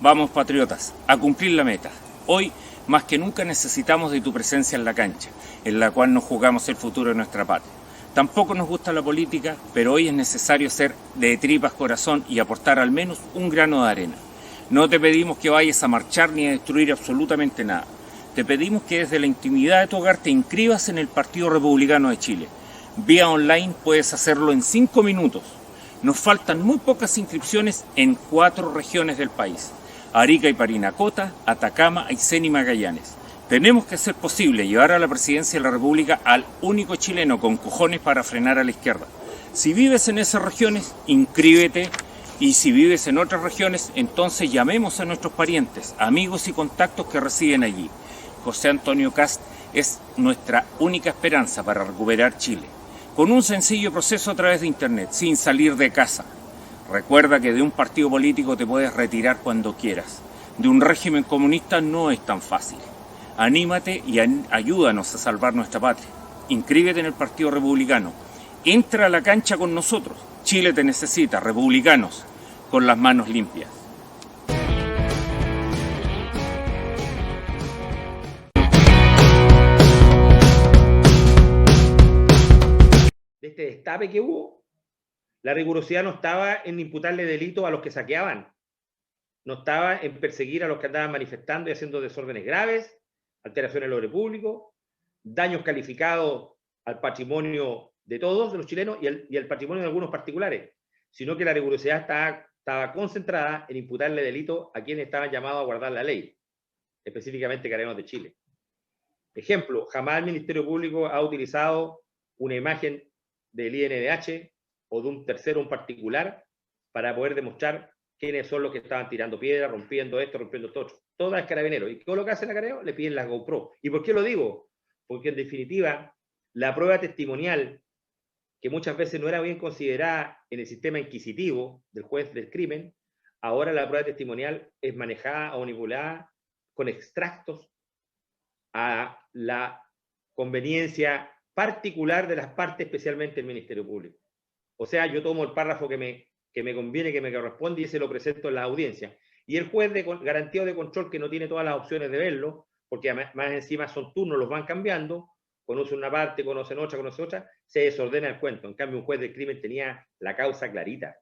Vamos, patriotas, a cumplir la meta. Hoy, más que nunca, necesitamos de tu presencia en la cancha, en la cual nos jugamos el futuro de nuestra patria. Tampoco nos gusta la política, pero hoy es necesario ser de tripas corazón y aportar al menos un grano de arena. No te pedimos que vayas a marchar ni a destruir absolutamente nada. Te pedimos que desde la intimidad de tu hogar te inscribas en el Partido Republicano de Chile. Vía online puedes hacerlo en 5 minutos. Nos faltan muy pocas inscripciones en 4 regiones del país: Arica y Parinacota, Atacama, Aysén y Magallanes. Tenemos que hacer posible llevar a la presidencia de la República al único chileno con cojones para frenar a la izquierda. Si vives en esas regiones, inscríbete, y si vives en otras regiones, entonces llamemos a nuestros parientes, amigos y contactos que residen allí. José Antonio Kast es nuestra única esperanza para recuperar Chile, con un sencillo proceso a través de internet, sin salir de casa. Recuerda que de un partido político te puedes retirar cuando quieras. De un régimen comunista no es tan fácil. Anímate y ayúdanos a salvar nuestra patria. Inscríbete en el Partido Republicano. Entra a la cancha con nosotros. Chile te necesita, republicanos, con las manos limpias. De este destape que hubo, la rigurosidad no estaba en imputarle delito a los que saqueaban, no estaba en perseguir a los que andaban manifestando y haciendo desórdenes graves, alteraciones al orden público, daños calificados al patrimonio de todos los chilenos y al patrimonio de algunos particulares, sino que la rigurosidad estaba concentrada en imputarle delito a quienes estaban llamados a guardar la ley, específicamente Carabineros de Chile. Ejemplo, jamás el Ministerio Público ha utilizado una imagen del INDH o de un tercero, un particular, para poder demostrar quiénes son los que estaban tirando piedras, rompiendo esto, rompiendo todo. Todo es Carabinero. ¿Y qué es lo que hacen a Carabinero? Le piden las GoPro. ¿Y por qué lo digo? Porque en definitiva, la prueba testimonial, que muchas veces no era bien considerada en el sistema inquisitivo del juez del crimen, ahora la prueba testimonial es manejada o manipulada con extractos a la conveniencia particular de las partes, especialmente el Ministerio Público. O sea, yo tomo el párrafo que me conviene, que me corresponde, y se lo presento en la audiencia. Y el juez de garantía o de control, que no tiene todas las opciones de verlo, porque más encima son turnos, los van cambiando, conocen una parte, conocen otra, se desordena el cuento. En cambio, un juez del crimen tenía la causa clarita,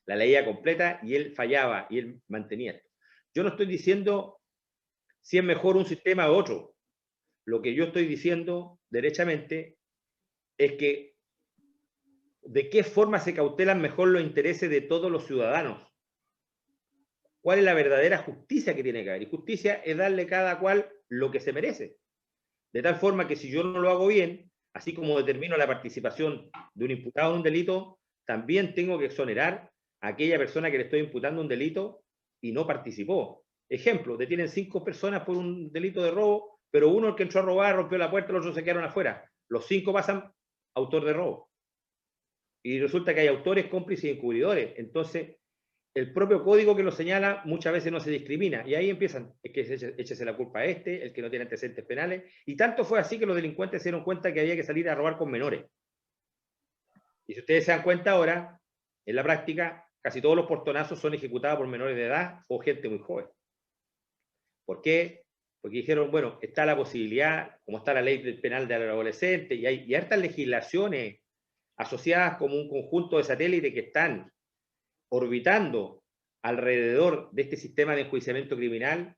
la leía completa, y él fallaba, y él mantenía esto. Yo no estoy diciendo si es mejor un sistema u otro. Lo que yo estoy diciendo derechamente es que de qué forma se cautelan mejor los intereses de todos los ciudadanos. ¿Cuál es la verdadera justicia que tiene que haber? Y justicia es darle a cada cual lo que se merece. De tal forma que si yo no lo hago bien, así como determino la participación de un imputado en un delito, también tengo que exonerar a aquella persona que le estoy imputando un delito y no participó. Ejemplo, detienen 5 personas por un delito de robo, pero uno, el que entró a robar, rompió la puerta, los otros se quedaron afuera. Los 5 pasan autor de robo. Y resulta que hay autores, cómplices y encubridores. Entonces, el propio código que lo señala muchas veces no se discrimina. Y ahí empiezan, es que échese la culpa a este, el que no tiene antecedentes penales. Y tanto fue así que los delincuentes se dieron cuenta que había que salir a robar con menores. Y si ustedes se dan cuenta ahora, en la práctica, casi todos los portonazos son ejecutados por menores de edad o gente muy joven. ¿Por qué? Porque dijeron, bueno, está la posibilidad, como está la ley penal de adolescentes, y hay hartas legislaciones asociadas como un conjunto de satélites que están orbitando alrededor de este sistema de enjuiciamiento criminal.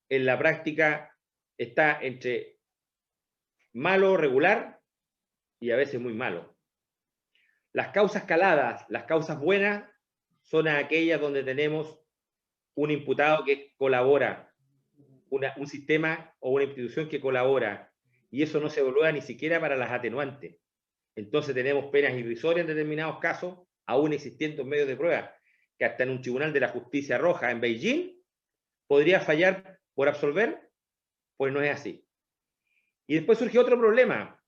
En la práctica está entre malo, regular, y a veces muy malo. Las causas caladas, las causas buenas, son aquellas donde tenemos un imputado que colabora, un sistema o una institución que colabora, y eso no se evalúa ni siquiera para las atenuantes. Entonces tenemos penas irrisorias en determinados casos, aún existiendo medios de prueba, que hasta en un tribunal de la justicia roja en Beijing podría fallar por absolver, pues no es así. Y después surgió otro problema.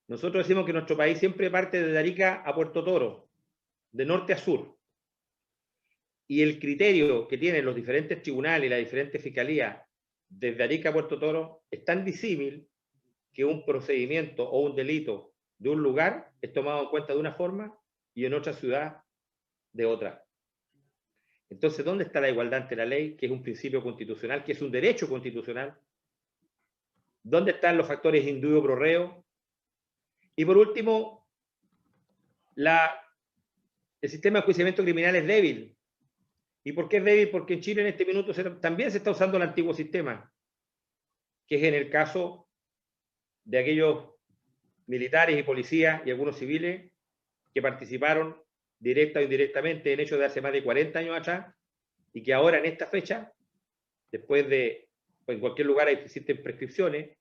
Nosotros decimos que nuestro país siempre parte desde Arica a Puerto Toro, de norte a sur. Y el criterio que tienen los diferentes tribunales y las diferentes fiscalías desde Arica a Puerto Toro es tan disímil que un procedimiento o un delito de un lugar es tomado en cuenta de una forma y en otra ciudad de otra. Entonces, ¿dónde está la igualdad ante la ley, que es un principio constitucional, que es un derecho constitucional? ¿Dónde están los factores indubio pro reo? Y por último, el sistema de enjuiciamiento criminal es débil. ¿Y por qué es débil? Porque en Chile en este minuto también se está usando el antiguo sistema, que es en el caso de aquellos militares y policías y algunos civiles que participaron directa o indirectamente en hechos de hace más de 40 años atrás, y que ahora en esta fecha, después de, pues en cualquier lugar existen prescripciones,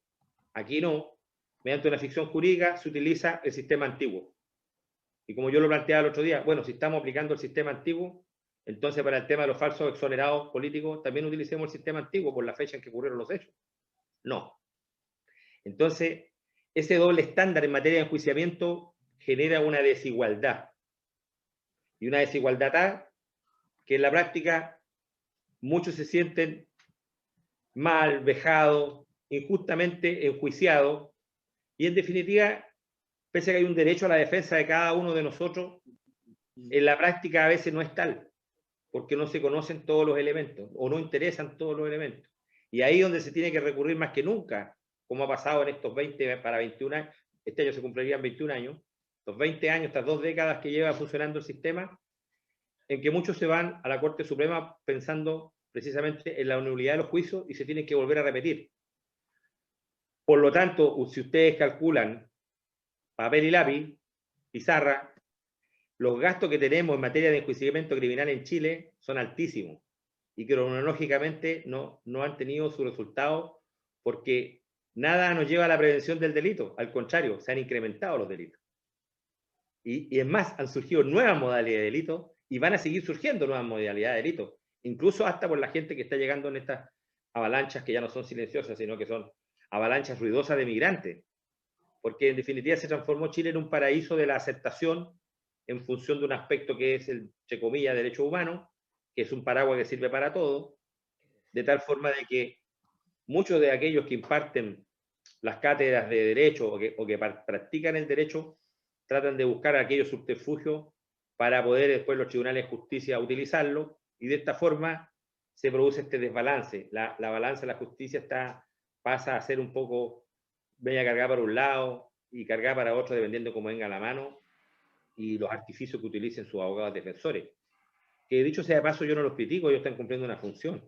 aquí no, mediante una ficción jurídica se utiliza el sistema antiguo. Y como yo lo planteaba el otro día, bueno, si estamos aplicando el sistema antiguo, entonces para el tema de los falsos exonerados políticos también utilicemos el sistema antiguo por la fecha en que ocurrieron los hechos. No. Entonces, ese doble estándar en materia de enjuiciamiento genera una desigualdad. Y una desigualdad tal que en la práctica muchos se sienten mal, vejados, injustamente enjuiciados, y en definitiva, pese a que hay un derecho a la defensa de cada uno de nosotros, en la práctica a veces no es tal, porque no se conocen todos los elementos, o no interesan todos los elementos. Y ahí es donde se tiene que recurrir más que nunca, como ha pasado en estos 20 para 21 años, este año se cumplirían 21 años, los 20 años, estas 2 décadas que lleva funcionando el sistema, en que muchos se van a la Corte Suprema pensando precisamente en la nulidad de los juicios y se tienen que volver a repetir. Por lo tanto, si ustedes calculan papel y lápiz, pizarra, los gastos que tenemos en materia de enjuiciamiento criminal en Chile son altísimos y cronológicamente no han tenido su resultado porque nada nos lleva a la prevención del delito, al contrario, se han incrementado los delitos. Y es más, han surgido nuevas modalidades de delito y van a seguir surgiendo nuevas modalidades de delito, incluso hasta por la gente que está llegando en estas avalanchas que ya no son silenciosas, sino que son avalanchas ruidosas de migrantes, porque en definitiva se transformó Chile en un paraíso de la aceptación en función de un aspecto que es el, entre comillas, derecho humano, que es un paraguas que sirve para todo, de tal forma de que muchos de aquellos que imparten las cátedras de derecho o que practican el derecho tratan de buscar aquellos subterfugios para poder después los tribunales de justicia utilizarlo, y de esta forma se produce este desbalance. La balanza de la justicia pasa a ser un poco media cargada para un lado y cargada para otro, dependiendo cómo venga la mano y los artificios que utilicen sus abogados defensores. Que dicho sea de paso, yo no los critico, ellos están cumpliendo una función,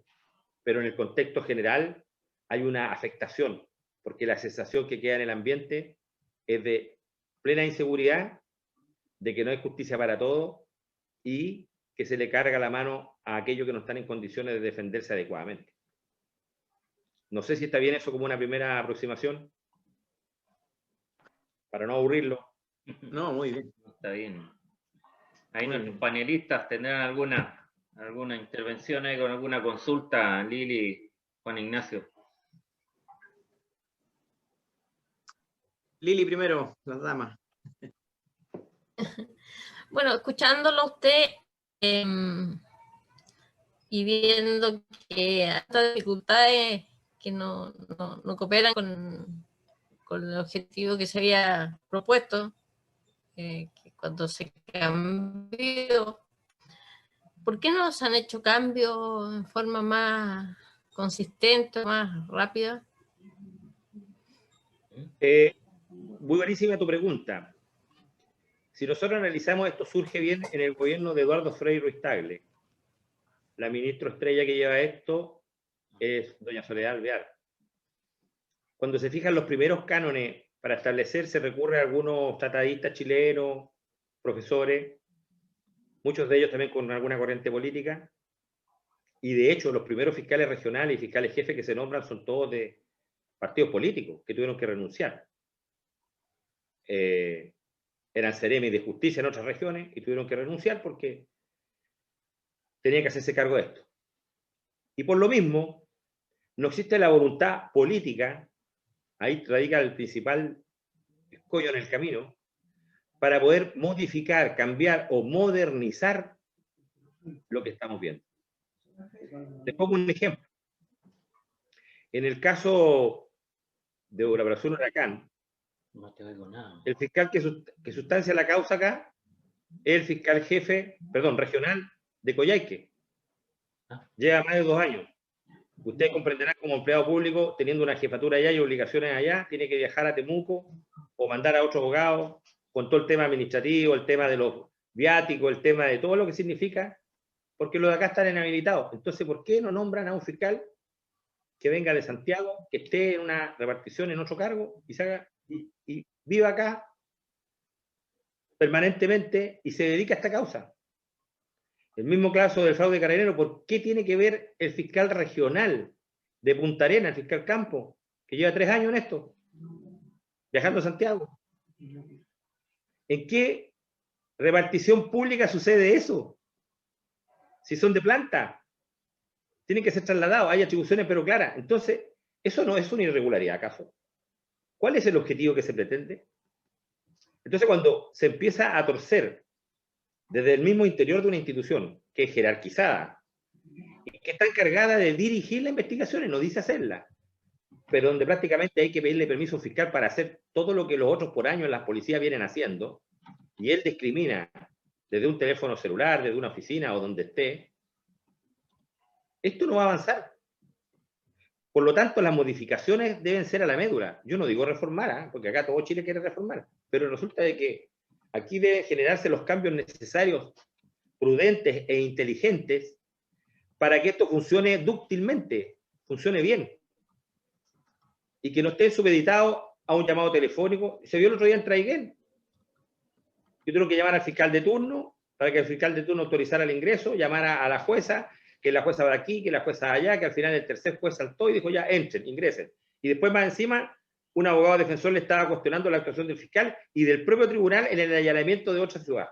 pero en el contexto general hay una afectación, porque la sensación que queda en el ambiente es de plena inseguridad, de que no hay justicia para todos y que se le carga la mano a aquellos que no están en condiciones de defenderse adecuadamente. No sé si está bien eso como una primera aproximación, para no aburrirlo. No, muy bien. Está bien. Ahí nuestros panelistas tendrán alguna intervención ahí con alguna consulta, Lili, Juan Ignacio. Lili primero, las damas. Bueno, escuchándolo a usted y viendo que hay estas dificultades que no cooperan con el objetivo que se había propuesto, que cuando se cambió, ¿por qué no se han hecho cambios en forma más consistente, más rápida? Muy buenísima tu pregunta. Si nosotros analizamos esto, surge bien en el gobierno de Eduardo Frei Ruiz-Tagle. La ministra estrella que lleva esto es doña Soledad Alvear. Cuando se fijan los primeros cánones para establecer, se recurre a algunos tratadistas chilenos, profesores, muchos de ellos también con alguna corriente política, y de hecho los primeros fiscales regionales y fiscales jefes que se nombran son todos de partidos políticos que tuvieron que renunciar. Eran seremis de justicia en otras regiones y tuvieron que renunciar porque tenían que hacerse cargo de esto. Y por lo mismo, no existe la voluntad política, ahí radica el principal escollo en el camino, para poder modificar, cambiar o modernizar lo que estamos viendo. Les pongo un ejemplo. En el caso de la operación Huracán, No te oigo nada. el fiscal que sustancia la causa acá es el fiscal jefe, regional de Coyhaique, Lleva más de 2 años. Usted comprenderá como empleado público, teniendo una jefatura allá y obligaciones allá, tiene que viajar a Temuco o mandar a otro abogado con todo el tema administrativo, el tema de los viáticos, el tema de todo lo que significa, porque los de acá están inhabilitados. Entonces, ¿por qué no nombran a un fiscal que venga de Santiago, que esté en una repartición en otro cargo y viva acá permanentemente y se dedica a esta causa? El mismo caso del fraude carabinero, ¿por qué tiene que ver el fiscal regional de Punta Arenas, el fiscal Campo, que lleva 3 años en esto, viajando a Santiago? ¿En qué repartición pública sucede eso? Si son de planta, tienen que ser trasladados, hay atribuciones pero claras. Entonces, ¿eso no es una irregularidad acaso? ¿Cuál es el objetivo que se pretende? Entonces, cuando se empieza a torcer desde el mismo interior de una institución que es jerarquizada y que está encargada de dirigir las investigaciones, no dice hacerla, pero donde prácticamente hay que pedirle permiso fiscal para hacer todo lo que los otros por años las policías vienen haciendo, y él discrimina desde un teléfono celular, desde una oficina o donde esté, esto no va a avanzar. Por lo tanto, las modificaciones deben ser a la médula. Yo no digo reformar, porque acá todo Chile quiere reformar, pero resulta de que aquí deben generarse los cambios necesarios, prudentes e inteligentes para que esto funcione dúctilmente, funcione bien, y que no esté supeditado a un llamado telefónico. Se vio el otro día en Traiguén. Yo tengo que llamar al fiscal de turno para que el fiscal de turno autorizara el ingreso, llamara a la jueza, que la jueza va aquí, que la jueza va allá, que al final el tercer juez saltó y dijo ya, entren, ingresen. Y después más encima, un abogado defensor le estaba cuestionando la actuación del fiscal y del propio tribunal en el allanamiento de otra ciudad,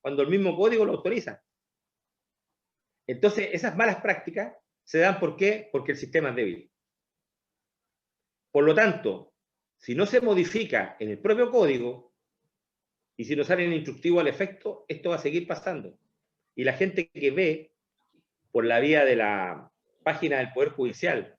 cuando el mismo código lo autoriza. Entonces, esas malas prácticas se dan, ¿por qué? Porque el sistema es débil. Por lo tanto, si no se modifica en el propio código y si no sale en instructivo al efecto, esto va a seguir pasando. Y la gente que ve por la vía de la página del Poder Judicial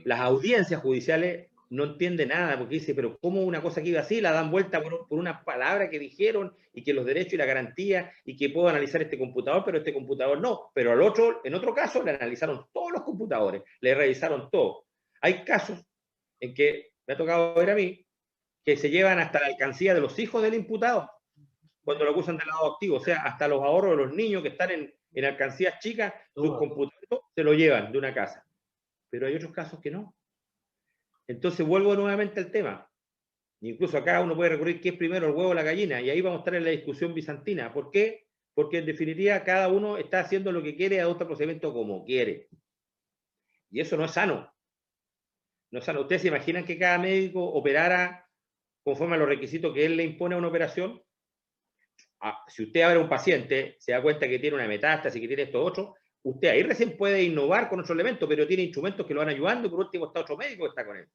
las audiencias judiciales, no entiende nada, porque dice, pero ¿cómo una cosa que iba así la dan vuelta por una palabra que dijeron y que los derechos y la garantía y que puedo analizar este computador, pero este computador no? Pero al otro, en otro caso, le analizaron todos los computadores, le revisaron todo. Hay casos en que me ha tocado ver a mí que se llevan hasta la alcancía de los hijos del imputado cuando lo acusan de lado activo, o sea, hasta los ahorros de los niños que están en alcancías chicas, sus computadores se lo llevan de una casa. Pero hay otros casos que no. Entonces vuelvo nuevamente al tema. Incluso acá uno puede recurrir qué es primero, el huevo o la gallina, y ahí vamos a estar en la discusión bizantina. ¿Por qué? Porque en definitiva cada uno está haciendo lo que quiere, adopta el procedimiento como quiere. Y eso no es sano. No es sano. ¿Ustedes se imaginan que cada médico operara conforme a los requisitos que él le impone a una operación? Si usted abre a un paciente, se da cuenta que tiene una metástasis, que tiene esto otro, usted ahí recién puede innovar con otro elemento, pero tiene instrumentos que lo van ayudando, y por último está otro médico que está con él.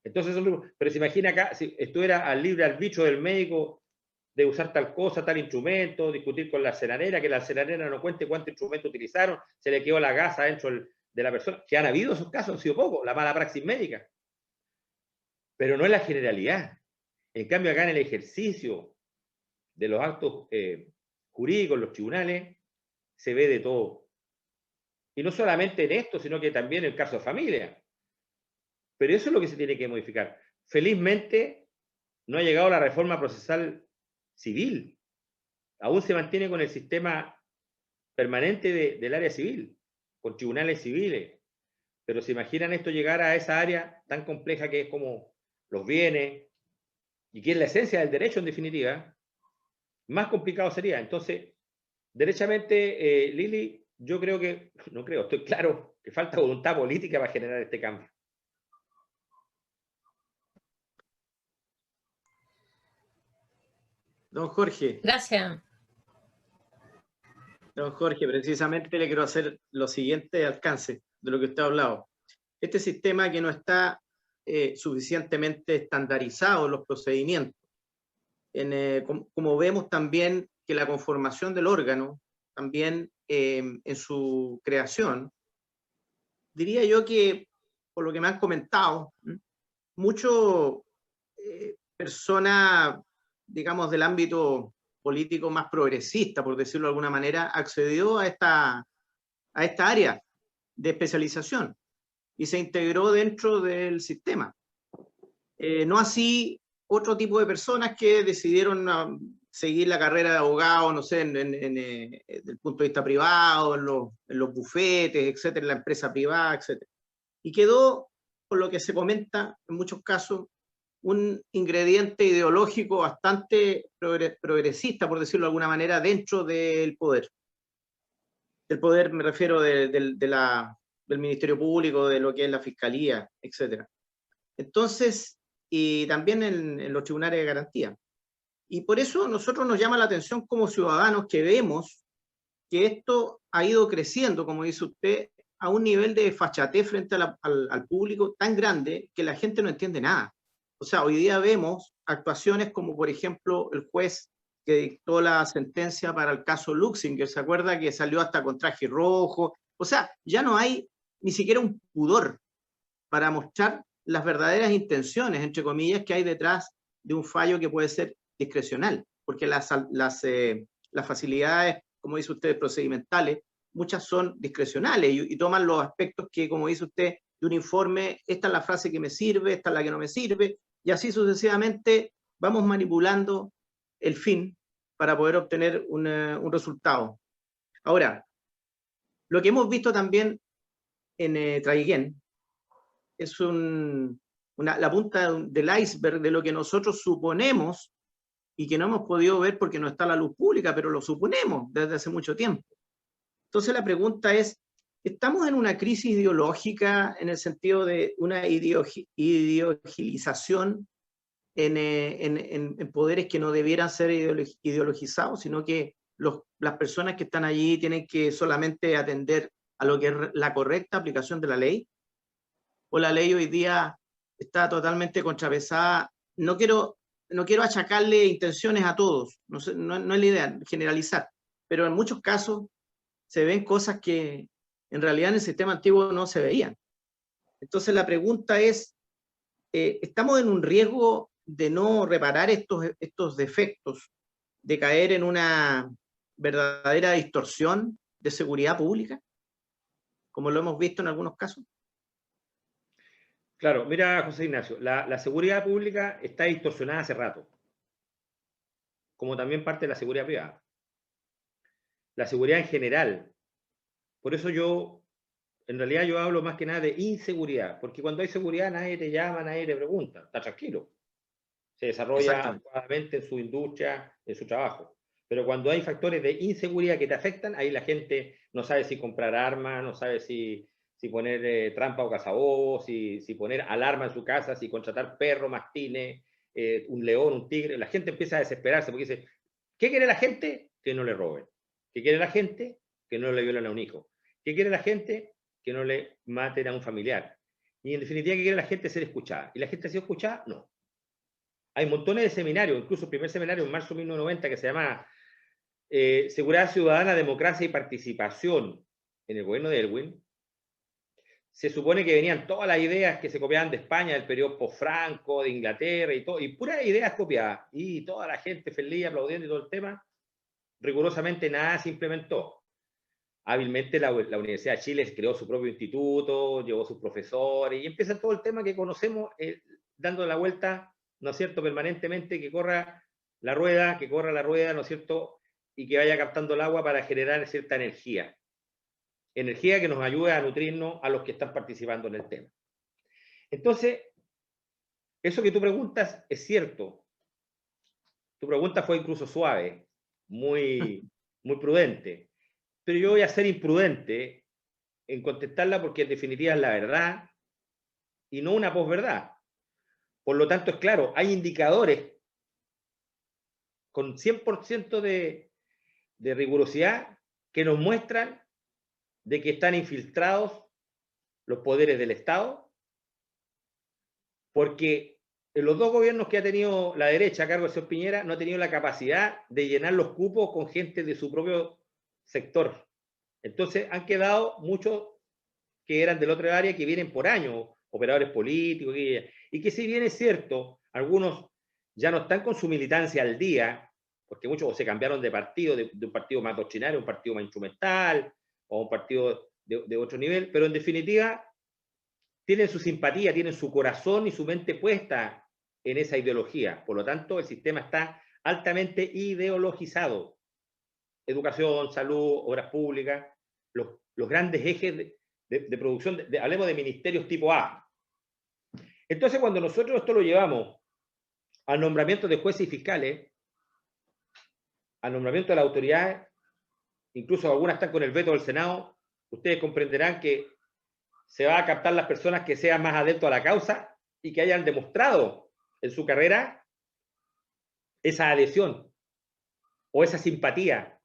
Entonces, pero se imagina acá, si estuviera al libre arbitrio del médico de usar tal cosa, tal instrumento, discutir con la arsenalera, que la arsenalera no cuente cuánto instrumento utilizaron, se le quedó la gasa dentro de la persona, que han habido esos casos, han sido pocos, la mala praxis médica. Pero no es la generalidad. En cambio, acá en el ejercicio de los actos jurídicos, en los tribunales, se ve de todo. Y no solamente en esto, sino que también en el caso de familia. Pero eso es lo que se tiene que modificar. Felizmente, no ha llegado la reforma procesal civil. Aún se mantiene con el sistema permanente del área civil, con tribunales civiles. Pero se imaginan esto llegar a esa área tan compleja que es como los bienes, y que es la esencia del derecho en definitiva, más complicado sería. Entonces, derechamente, Lili, yo creo que, no creo, estoy claro que falta voluntad política para generar este cambio. Don Jorge. Gracias. Don Jorge, precisamente le quiero hacer lo siguiente alcance de lo que usted ha hablado. Este sistema que no está suficientemente estandarizado en los procedimientos, como vemos también que la conformación del órgano, también en su creación, diría yo que, por lo que me han comentado, muchas personas, digamos, del ámbito político más progresista, por decirlo de alguna manera, accedió a a esta área de especialización y se integró dentro del sistema. No así otro tipo de personas que decidieron seguir la carrera de abogado, no sé, desde el punto de vista privado, en los bufetes, etcétera, en la empresa privada, etcétera. Y quedó, por lo que se comenta en muchos casos, un ingrediente ideológico bastante progresista, por decirlo de alguna manera, dentro del poder. Del poder me refiero del Ministerio Público, de lo que es la Fiscalía, etcétera. Entonces, y también en los tribunales de garantía. Y por eso nosotros nos llama la atención como ciudadanos que vemos que esto ha ido creciendo, como dice usted, a un nivel de desfachatez frente al público tan grande que la gente no entiende nada. O sea, hoy día vemos actuaciones como, por ejemplo, el juez que dictó la sentencia para el caso Luxinger, ¿se acuerda? Que salió hasta con traje rojo. O sea, ya no hay ni siquiera un pudor para mostrar las verdaderas intenciones, entre comillas, que hay detrás de un fallo que puede ser discrecional, porque las facilidades, como dice usted, procedimentales, muchas son discrecionales y toman los aspectos que, como dice usted, de un informe, esta es la frase que me sirve, esta es la que no me sirve, y así sucesivamente vamos manipulando el fin para poder obtener un resultado. Ahora, lo que hemos visto también en Traiguén es la punta del iceberg de lo que nosotros suponemos y que no hemos podido ver porque no está a la luz pública, pero lo suponemos desde hace mucho tiempo. Entonces la pregunta es, ¿estamos en una crisis ideológica en el sentido de una ideologización en poderes que no debieran ser ideologizados, sino que las personas que están allí tienen que solamente atender a lo que es la correcta aplicación de la ley? ¿O la ley hoy día está totalmente contrapesada? No quiero achacarle intenciones a todos, no es la idea generalizar, pero en muchos casos se ven cosas que en realidad en el sistema antiguo no se veían. Entonces la pregunta es, ¿estamos en un riesgo de no reparar estos defectos, de caer en una verdadera distorsión de seguridad pública, como lo hemos visto en algunos casos? Claro, mira, José Ignacio, la seguridad pública está distorsionada hace rato, como también parte de la seguridad privada. La seguridad en general. Por eso en realidad yo hablo más que nada de inseguridad, porque cuando hay seguridad nadie te llama, nadie te pregunta, está tranquilo. Se desarrolla adecuadamente en su industria, en su trabajo. Pero cuando hay factores de inseguridad que te afectan, ahí la gente no sabe si comprar armas, no sabe si poner trampa o cazabobos, si poner alarma en su casa, si contratar perro, mastines, un león, un tigre. La gente empieza a desesperarse porque dice, ¿qué quiere la gente? Que no le roben. ¿Qué quiere la gente? Que no le violen a un hijo. ¿Qué quiere la gente? Que no le maten a un familiar. Y en definitiva, ¿qué quiere la gente? Ser escuchada. ¿Y la gente ha sido escuchada? No. Hay montones de seminarios, incluso el primer seminario en marzo de 1990 que se llama Seguridad Ciudadana, Democracia y Participación en el gobierno de Elwin. Se supone que venían todas las ideas que se copiaban de España, del periodo post-Franco, de Inglaterra y todo, y puras ideas copiadas. Y toda la gente feliz, aplaudiendo y todo el tema. Rigurosamente nada se implementó. Hábilmente la Universidad de Chile creó su propio instituto, llevó sus profesores, y empieza todo el tema que conocemos, dando la vuelta, ¿no es cierto?, permanentemente, que corra la rueda, ¿no es cierto?, y que vaya captando el agua para generar cierta energía. Energía que nos ayude a nutrirnos a los que están participando en el tema. Entonces, eso que tú preguntas es cierto. Tu pregunta fue incluso suave, muy prudente. Pero yo voy a ser imprudente en contestarla porque en definitiva es la verdad y no una posverdad. Por lo tanto, es claro, hay indicadores con 100% de rigurosidad que nos muestran de que están infiltrados los poderes del Estado, porque en los dos gobiernos que ha tenido la derecha a cargo de señor Piñera no ha tenido la capacidad de llenar los cupos con gente de su propio sector. Entonces han quedado muchos que eran del otro área que vienen por años, operadores políticos, y que si bien es cierto, algunos ya no están con su militancia al día, porque muchos se cambiaron de partido, de un partido más doctrinario a un partido más instrumental, o a un partido de otro nivel, pero en definitiva tienen su simpatía, tienen su corazón y su mente puesta en esa ideología. Por lo tanto, el sistema está altamente ideologizado. Educación, salud, obras públicas, los grandes ejes de producción, hablemos de ministerios tipo A. Entonces, cuando nosotros esto lo llevamos al nombramiento de jueces y fiscales, al nombramiento de las autoridades, incluso algunas están con el veto del Senado, ustedes comprenderán que se va a captar las personas que sean más adeptos a la causa y que hayan demostrado en su carrera esa adhesión o esa simpatía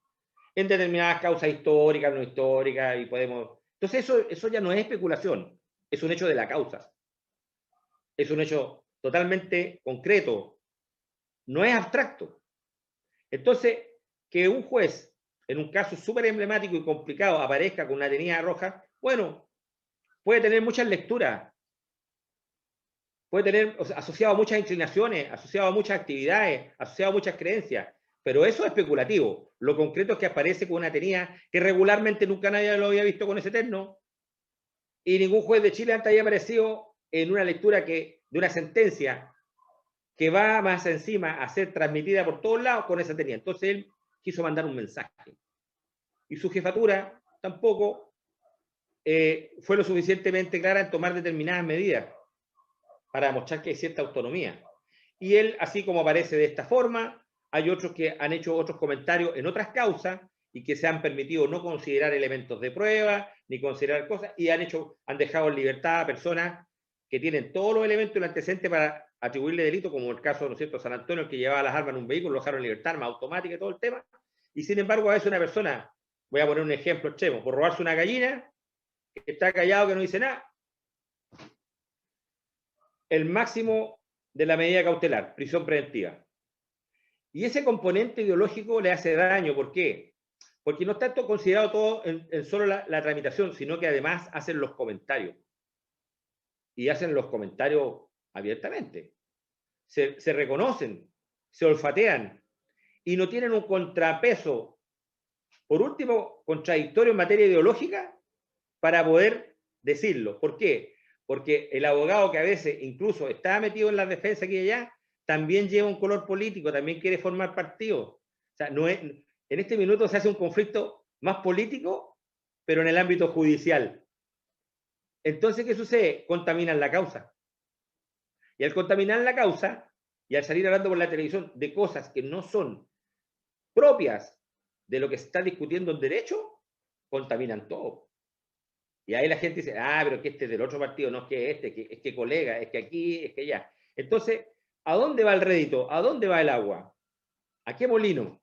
en determinadas causas históricas, no históricas, y podemos... Entonces eso ya no es especulación, es un hecho de la causa. Es un hecho totalmente concreto, no es abstracto. Entonces, que un juez, en un caso súper emblemático y complicado, aparezca con una tenida roja, bueno, puede tener muchas lecturas, puede tener asociado a muchas inclinaciones, asociado a muchas actividades, asociado a muchas creencias, pero eso es especulativo. Lo concreto es que aparece con una tenida que regularmente nunca nadie lo había visto con ese terno, y ningún juez de Chile antes había aparecido en una lectura de una sentencia que va más encima a ser transmitida por todos lados con esa tenida. Entonces él quiso mandar un mensaje. Y su jefatura tampoco fue lo suficientemente clara en tomar determinadas medidas para demostrar que hay cierta autonomía. Y él, así como aparece de esta forma, hay otros que han hecho otros comentarios en otras causas y que se han permitido no considerar elementos de prueba, ni considerar cosas, y han dejado en libertad a personas que tienen todos los elementos y los antecedentes para atribuirle delito, como el caso, ¿no es cierto?, San Antonio, que llevaba las armas en un vehículo, lo dejaron en libertad, arma automática y todo el tema, y sin embargo a veces una persona, voy a poner un ejemplo extremo, por robarse una gallina, que está callado, que no dice nada, el máximo de la medida cautelar, prisión preventiva. Y ese componente ideológico le hace daño. ¿Por qué? Porque no está considerado todo en solo la tramitación, sino que además hacen los comentarios. Y hacen los comentarios abiertamente. Se reconocen, se olfatean y no tienen un contrapeso, por último, contradictorio en materia ideológica para poder decirlo. ¿Por qué? Porque el abogado que a veces incluso está metido en la defensa aquí y allá, también lleva un color político, también quiere formar partido. O sea, en este minuto se hace un conflicto más político, pero en el ámbito judicial. Entonces, ¿qué sucede? Contaminan la causa. Y al contaminar la causa, y al salir hablando por la televisión de cosas que no son propias de lo que se está discutiendo en derecho, contaminan todo. Y ahí la gente dice, pero que este es del otro partido, no es que es que colega, es que aquí, es que allá. Entonces, ¿a dónde va el rédito? ¿A dónde va el agua? ¿A qué molino?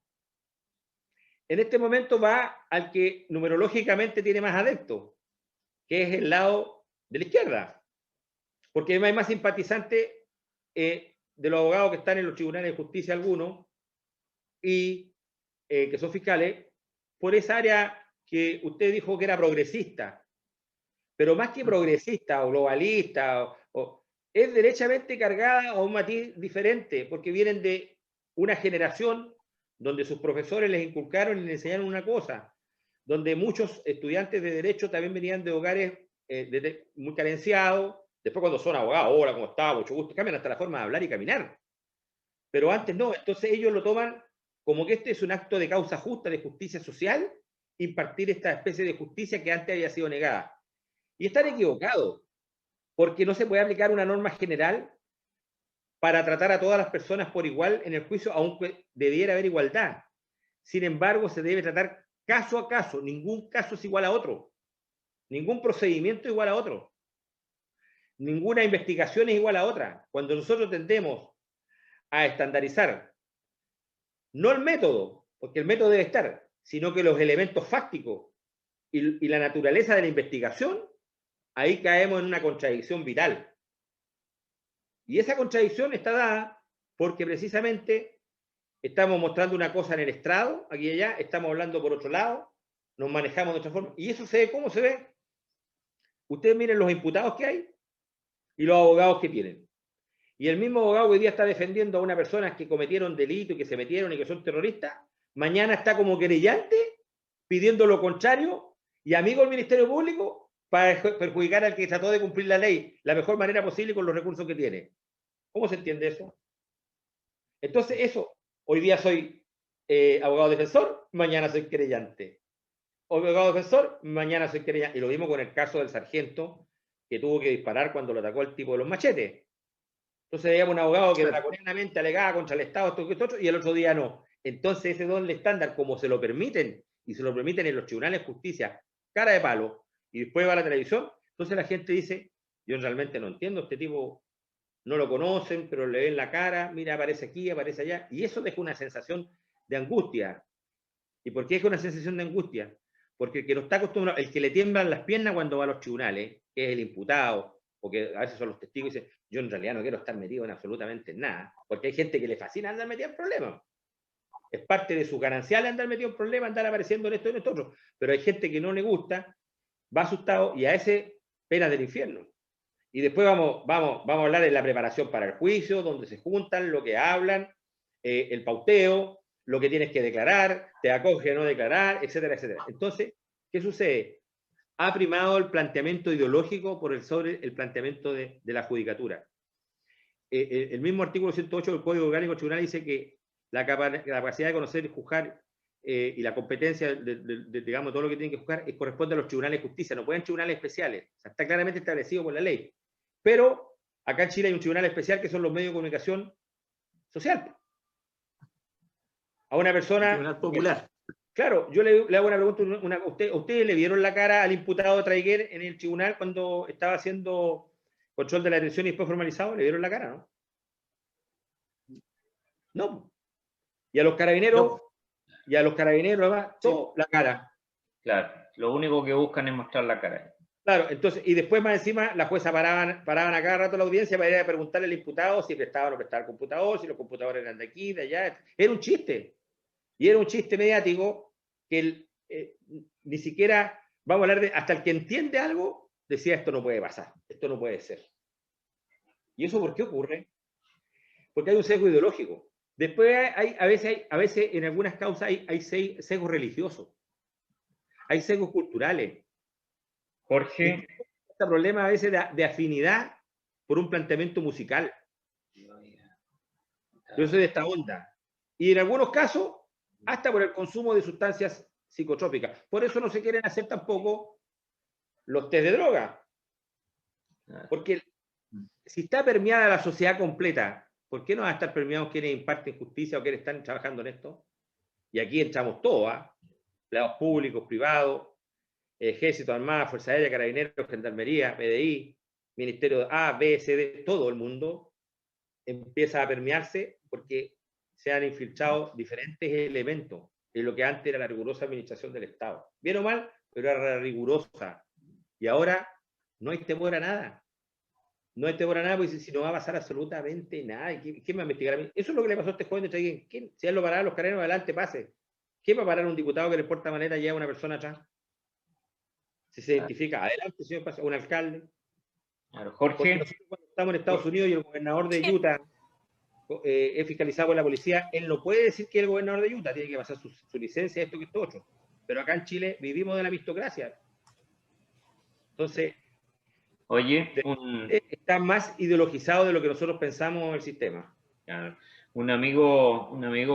En este momento va al que numerológicamente tiene más adeptos, que es el lado de la izquierda. Porque hay más simpatizantes de los abogados que están en los tribunales de justicia algunos y que son fiscales, por esa área que usted dijo que era progresista. Pero más que progresista o globalista, es derechamente cargada a un matiz diferente, porque vienen de una generación donde sus profesores les inculcaron y les enseñaron una cosa, donde muchos estudiantes de derecho también venían de hogares muy carenciados. Después cuando son abogados, hola, ¿cómo está? Mucho gusto, cambian hasta la forma de hablar y caminar. Pero antes no, entonces ellos lo toman como que este es un acto de causa justa, de justicia social, impartir esta especie de justicia que antes había sido negada. Y están equivocados, porque no se puede aplicar una norma general para tratar a todas las personas por igual en el juicio, aunque debiera haber igualdad. Sin embargo, se debe tratar caso a caso. Ningún caso es igual a otro. Ningún procedimiento es igual a otro. Ninguna investigación es igual a otra. Cuando nosotros tendemos a estandarizar, no el método, porque el método debe estar, sino que los elementos fácticos y la naturaleza de la investigación, ahí caemos en una contradicción vital. Y esa contradicción está dada porque precisamente estamos mostrando una cosa en el estrado, aquí y allá, estamos hablando por otro lado, nos manejamos de otra forma. Y eso se ve, ¿cómo se ve? Ustedes miren los imputados que hay y los abogados que tienen. Y el mismo abogado que hoy día está defendiendo a una persona que cometieron delito y que se metieron y que son terroristas, mañana está como querellante pidiendo lo contrario y amigo del Ministerio Público para perjudicar al que trató de cumplir la ley la mejor manera posible con los recursos que tiene. ¿Cómo se entiende eso? Entonces, eso, hoy día soy abogado defensor, mañana soy querellante. Abogado defensor, mañana soy querellante. Y lo vimos con el caso del sargento que tuvo que disparar cuando lo atacó el tipo de los machetes. Entonces veíamos un abogado que draconianamente alegaba contra el Estado, esto, y el otro día no. Entonces ese doble estándar, como se lo permiten, y se lo permiten en los tribunales de justicia, cara de palo, y después va a la televisión, entonces la gente dice, yo realmente no entiendo, este tipo no lo conocen, pero le ven la cara, mira, aparece aquí, aparece allá, y eso deja una sensación de angustia. ¿Y por qué deja una sensación de angustia? Porque el que no está acostumbrado, el que le tiemblan las piernas cuando va a los tribunales, que es el imputado, o que a veces son los testigos, y dicen, yo en realidad no quiero estar metido en absolutamente nada, porque hay gente que le fascina andar metido en problemas. Es parte de su ganancial andar metido en problemas, andar apareciendo en esto y en esto otro. Pero hay gente que no le gusta, va asustado y a ese pena del infierno. Y después vamos a hablar de la preparación para el juicio, donde se juntan, lo que hablan, el pauteo, lo que tienes que declarar, te acoge a no declarar, etcétera, etcétera. Entonces, ¿qué sucede? Ha primado el planteamiento ideológico por sobre el planteamiento de la judicatura. El mismo artículo 108 del Código Orgánico del Tribunal dice que la capacidad de conocer y juzgar y la competencia digamos, todo lo que tienen que juzgar corresponde a los tribunales de justicia, no pueden tribunales especiales. O sea, está claramente establecido por la ley. Pero acá en Chile hay un tribunal especial que son los medios de comunicación social. A una persona... Tribunal Popular. Claro, yo le hago una pregunta. ¿Ustedes le vieron la cara al imputado Traiguer en el tribunal cuando estaba haciendo control de la detención y después formalizado? ¿Le vieron la cara, no? No. Y a los carabineros, No. además, todo la cara. Claro, lo único que buscan es mostrar la cara. Claro, entonces, y después más encima, la jueza paraban a cada rato la audiencia para ir a preguntarle al imputado si prestaba o no prestaba el computador, si los computadores eran de aquí, de allá. Era un chiste. Y era un chiste mediático que ni siquiera, vamos a hablar de, hasta el que entiende algo, decía esto no puede pasar, esto no puede ser. ¿Y eso por qué ocurre? Porque hay un sesgo ideológico. Después a veces en algunas causas hay sesgos religiosos, hay sesgos culturales. Jorge. Este problema a veces de afinidad por un planteamiento musical. Yo soy de esta onda. Y en algunos casos, hasta por el consumo de sustancias psicotrópicas. Por eso no se quieren hacer tampoco los test de droga. Porque si está permeada la sociedad completa, ¿por qué no va a estar permeados quienes imparten justicia o quienes están trabajando en esto? Y aquí entramos todos, empleados públicos, privados, Ejército, Armada, Fuerza Aérea, Carabineros, Gendarmería, PDI, Ministerio A, B, C, D, todo el mundo empieza a permearse porque se han infiltrado diferentes elementos en lo que antes era la rigurosa administración del Estado. Bien o mal, pero era rigurosa. Y ahora no hay temor a nada. No hay temor a nada, porque si no va a pasar absolutamente nada. ¿Quién me va a investigar a mí? Eso es lo que le pasó a este joven de Traiguén. Si él lo parara a los carabineros, adelante, pase. ¿Quién va a parar a un diputado que de porta manera lleva a una persona atrás? Si se identifica, adelante, señor, pase, un alcalde. Claro, Jorge. Porque nosotros cuando estamos en Estados Unidos y el gobernador de Utah es fiscalizado por la policía, él no puede decir que es el gobernador de Utah, tiene que pasar su licencia, esto que esto otro. Pero acá en Chile vivimos de la aristocracia. Entonces, oye, está más ideologizado de lo que nosotros pensamos en el sistema. Claro. Un amigo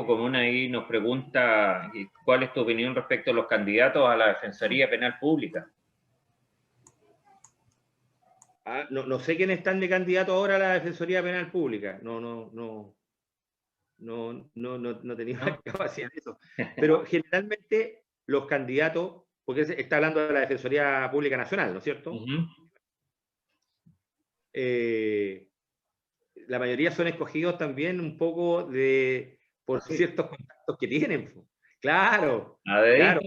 común ahí nos pregunta cuál es tu opinión respecto a los candidatos a la Defensoría Penal Pública. No sé quiénes están de candidato ahora a la Defensoría Penal Pública. No tenía la capacidad de eso. Pero generalmente los candidatos, porque está hablando de la Defensoría Pública Nacional, ¿no es cierto? La mayoría son escogidos también un poco por ciertos contactos que tienen. Claro. Claro.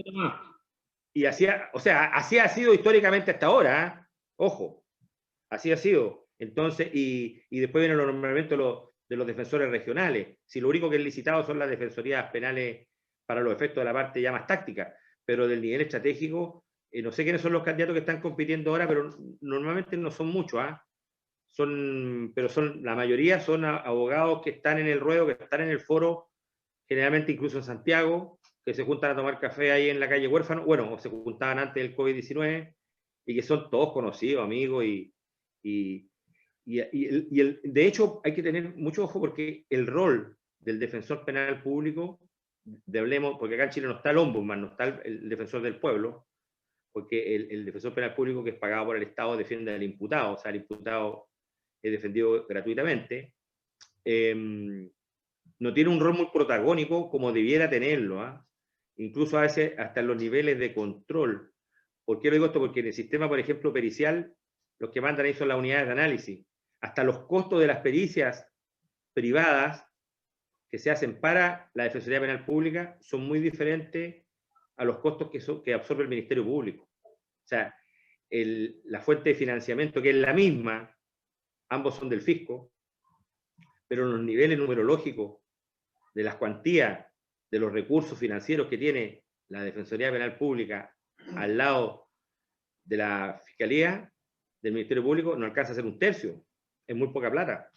Y así ha sido históricamente hasta ahora, ojo. Así ha sido. Entonces, y después vienen los nombramientos de los defensores regionales. Si lo único que es licitado son las defensorías penales para los efectos de la parte ya más táctica, pero del nivel estratégico, no sé quiénes son los candidatos que están compitiendo ahora, pero normalmente no son muchos, pero la mayoría son abogados que están en el ruedo, que están en el foro, generalmente incluso en Santiago, que se juntan a tomar café ahí en la calle Huérfano, bueno, o se juntaban antes del COVID-19, y que son todos conocidos, amigos, de hecho hay que tener mucho ojo porque el rol del defensor penal público, porque acá en Chile no está el ombudsman, no está el defensor del pueblo, porque el defensor penal público que es pagado por el Estado defiende al imputado, o sea, el imputado es defendido gratuitamente, no tiene un rol muy protagónico como debiera tenerlo, ¿eh? Incluso a veces hasta en los niveles de control. ¿Por qué lo digo esto? Porque en el sistema, por ejemplo, pericial, los que mandan ahí son las unidades de análisis. Hasta los costos de las pericias privadas que se hacen para la Defensoría Penal Pública son muy diferentes a los costos que absorbe el Ministerio Público. O sea, la fuente de financiamiento, que es la misma, ambos son del fisco, pero los niveles numerológicos de las cuantías de los recursos financieros que tiene la Defensoría Penal Pública al lado de la Fiscalía del Ministerio Público no alcanza a ser un tercio, es muy poca plata.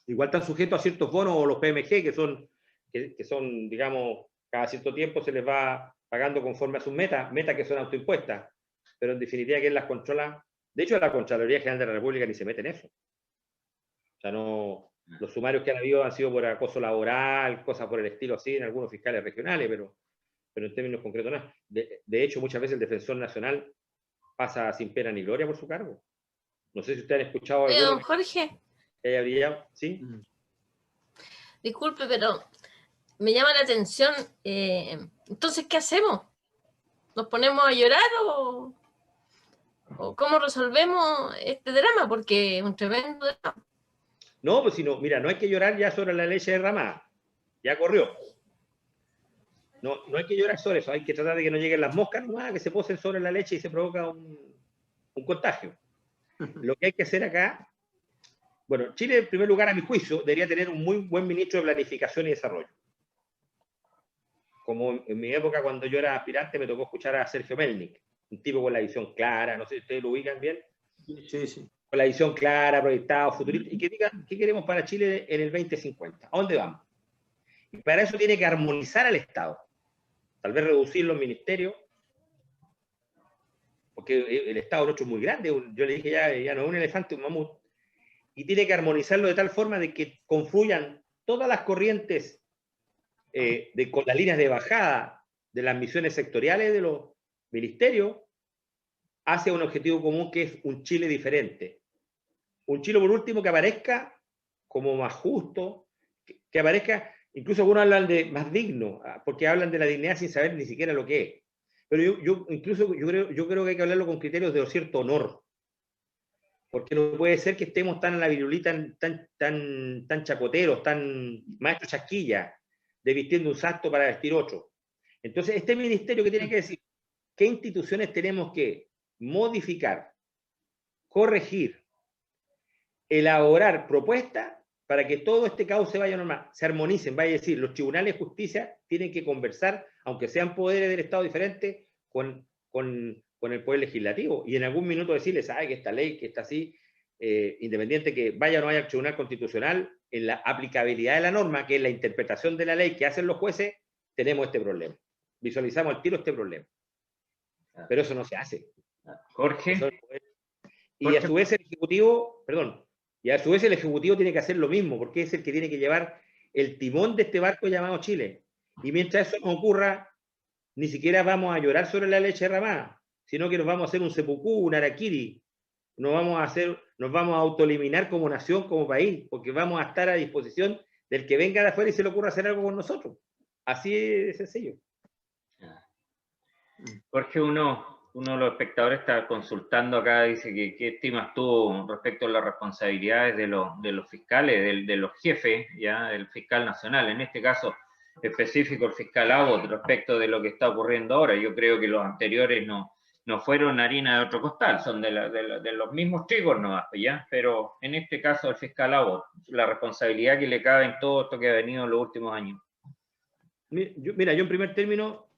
Igual están sujetos a ciertos bonos o los PMG que son, digamos, cada cierto tiempo se les va pagando conforme a sus metas que son autoimpuestas, pero en definitiva que las controla. De hecho, la Contraloría General de la República ni se mete en eso. O sea, no, los sumarios que han habido han sido por acoso laboral, cosas por el estilo así, en algunos fiscales regionales, pero en términos concretos nada. De hecho, muchas veces el defensor nacional pasa sin pena ni gloria por su cargo. No sé si ustedes han escuchado Oye, alguno don Jorge, que haya brillado, ¿sí? disculpe, pero me llama la atención. Entonces, ¿qué hacemos? ¿Nos ponemos a llorar o cómo resolvemos este drama? Porque es un tremendo drama. No, pues si no, mira, no hay que llorar ya sobre la leche derramada. Ya corrió. No hay que llorar sobre eso, hay que tratar de que no lleguen las moscas nomás, que se posen sobre la leche y se provoca un contagio. Lo que hay que hacer acá, bueno, Chile en primer lugar a mi juicio debería tener un muy buen ministro de Planificación y Desarrollo. Como en mi época cuando yo era aspirante me tocó escuchar a Sergio Melnik, un tipo con la visión clara, no sé si ustedes lo ubican bien. Sí. Con la visión clara, proyectado, futurista, y que diga qué queremos para Chile en el 2050, ¿a dónde vamos? Y para eso tiene que armonizar al Estado. Tal vez reducir los ministerios, porque el Estado nuestro es muy grande, yo le dije ya no es un elefante, un mamut, y tiene que armonizarlo de tal forma de que confluyan todas las corrientes con las líneas de bajada de las misiones sectoriales de los ministerios hacia un objetivo común que es un Chile diferente. Un Chile, por último, que aparezca como más justo, que aparezca, incluso algunos hablan de más digno, porque hablan de la dignidad sin saber ni siquiera lo que es. Pero yo creo que hay que hablarlo con criterios de cierto honor. Porque no puede ser que estemos tan a la virulita, tan chacoteros, tan maestro chasquilla, de vistiendo un santo para vestir otro. Entonces, este ministerio que tiene que decir qué instituciones tenemos que modificar, corregir, elaborar propuestas para que todo este caos se vaya normal, se armonicen, vaya a decir, los tribunales de justicia tienen que conversar, aunque sean poderes del Estado diferentes, con el Poder Legislativo, y en algún minuto decirles, sabe que esta ley, que está así, independiente que vaya o no vaya al Tribunal Constitucional, en la aplicabilidad de la norma, que es la interpretación de la ley que hacen los jueces, tenemos este problema. Visualizamos al tiro este problema. Pero eso no se hace. Jorge. Y a su vez el Ejecutivo, tiene que hacer lo mismo, porque es el que tiene que llevar el timón de este barco llamado Chile. Y mientras eso no ocurra, ni siquiera vamos a llorar sobre la leche derramada, sino que nos vamos a hacer un seppuku, un harakiri, nos vamos a autoeliminar como nación, como país, porque vamos a estar a disposición del que venga de afuera y se le ocurra hacer algo con nosotros. Así de sencillo. Jorge, uno de los espectadores está consultando acá, dice que qué estimas tú respecto a las responsabilidades de los fiscales, de los jefes, ya, del fiscal nacional, en este caso específico el fiscal Abbott, respecto de lo que está ocurriendo ahora. Yo creo que los anteriores no fueron harina de otro costal, son de los mismos trigos nomás, ¿ya? Pero en este caso el fiscal Abbott, la responsabilidad que le cabe en todo esto que ha venido en los últimos años. Mira, yo en primer término,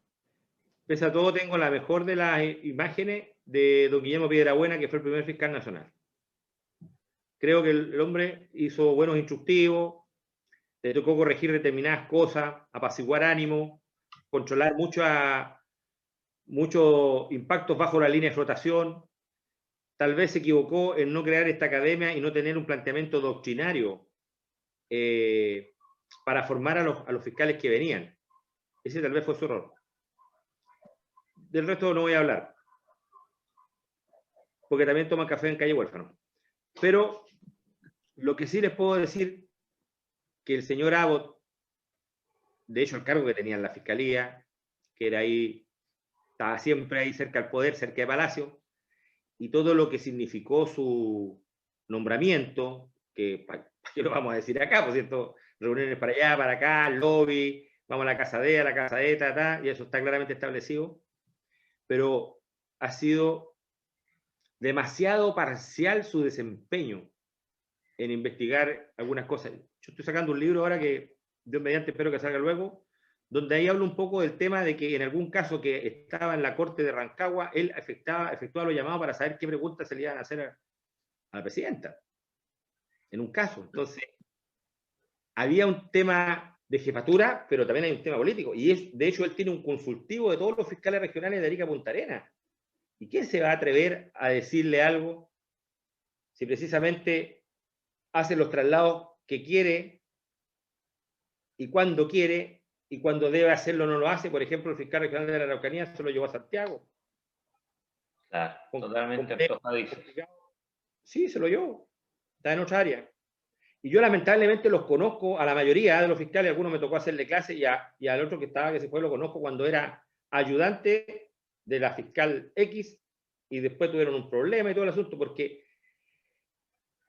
pese a todo, tengo la mejor de las imágenes de don Guillermo Piedrabuena, que fue el primer fiscal nacional. Creo que el hombre hizo buenos instructivos, le tocó corregir determinadas cosas, apaciguar ánimo, controlar muchos impactos bajo la línea de flotación. Tal vez se equivocó en no crear esta academia y no tener un planteamiento doctrinario para formar a los fiscales que venían. Ese tal vez fue su error. Del resto no voy a hablar, porque también toman café en calle Huérfano. Pero lo que sí les puedo decir, que el señor Abbott, de hecho el cargo que tenía en la fiscalía, que era ahí, estaba siempre ahí cerca al poder, cerca de Palacio, y todo lo que significó su nombramiento, que ¿qué lo vamos a decir acá? Por cierto, reuniones para allá, para acá, lobby, vamos a la casa de, a la casa de, y eso está claramente establecido, pero ha sido demasiado parcial su desempeño en investigar algunas cosas. Yo estoy sacando un libro ahora que, Dios mediante, espero que salga luego, donde ahí hablo un poco del tema de que en algún caso que estaba en la corte de Rancagua, él efectuaba los llamados para saber qué preguntas se le iban a hacer a la presidenta. En un caso. Entonces, había un tema de jefatura, pero también hay un tema político. Y de hecho, él tiene un consultivo de todos los fiscales regionales de Arica Punta Arenas. ¿Y quién se va a atrever a decirle algo si precisamente hace los traslados que quiere y cuando quiere, y cuando debe hacerlo no lo hace? Por ejemplo, el fiscal regional de la Araucanía se lo llevó a Santiago. Claro, totalmente antojadizo. Sí, se lo llevó. Está en otra área. Y yo lamentablemente los conozco a la mayoría de los fiscales, algunos me tocó hacerle clase y al otro que se fue lo conozco cuando era ayudante de la fiscal X y después tuvieron un problema y todo el asunto, porque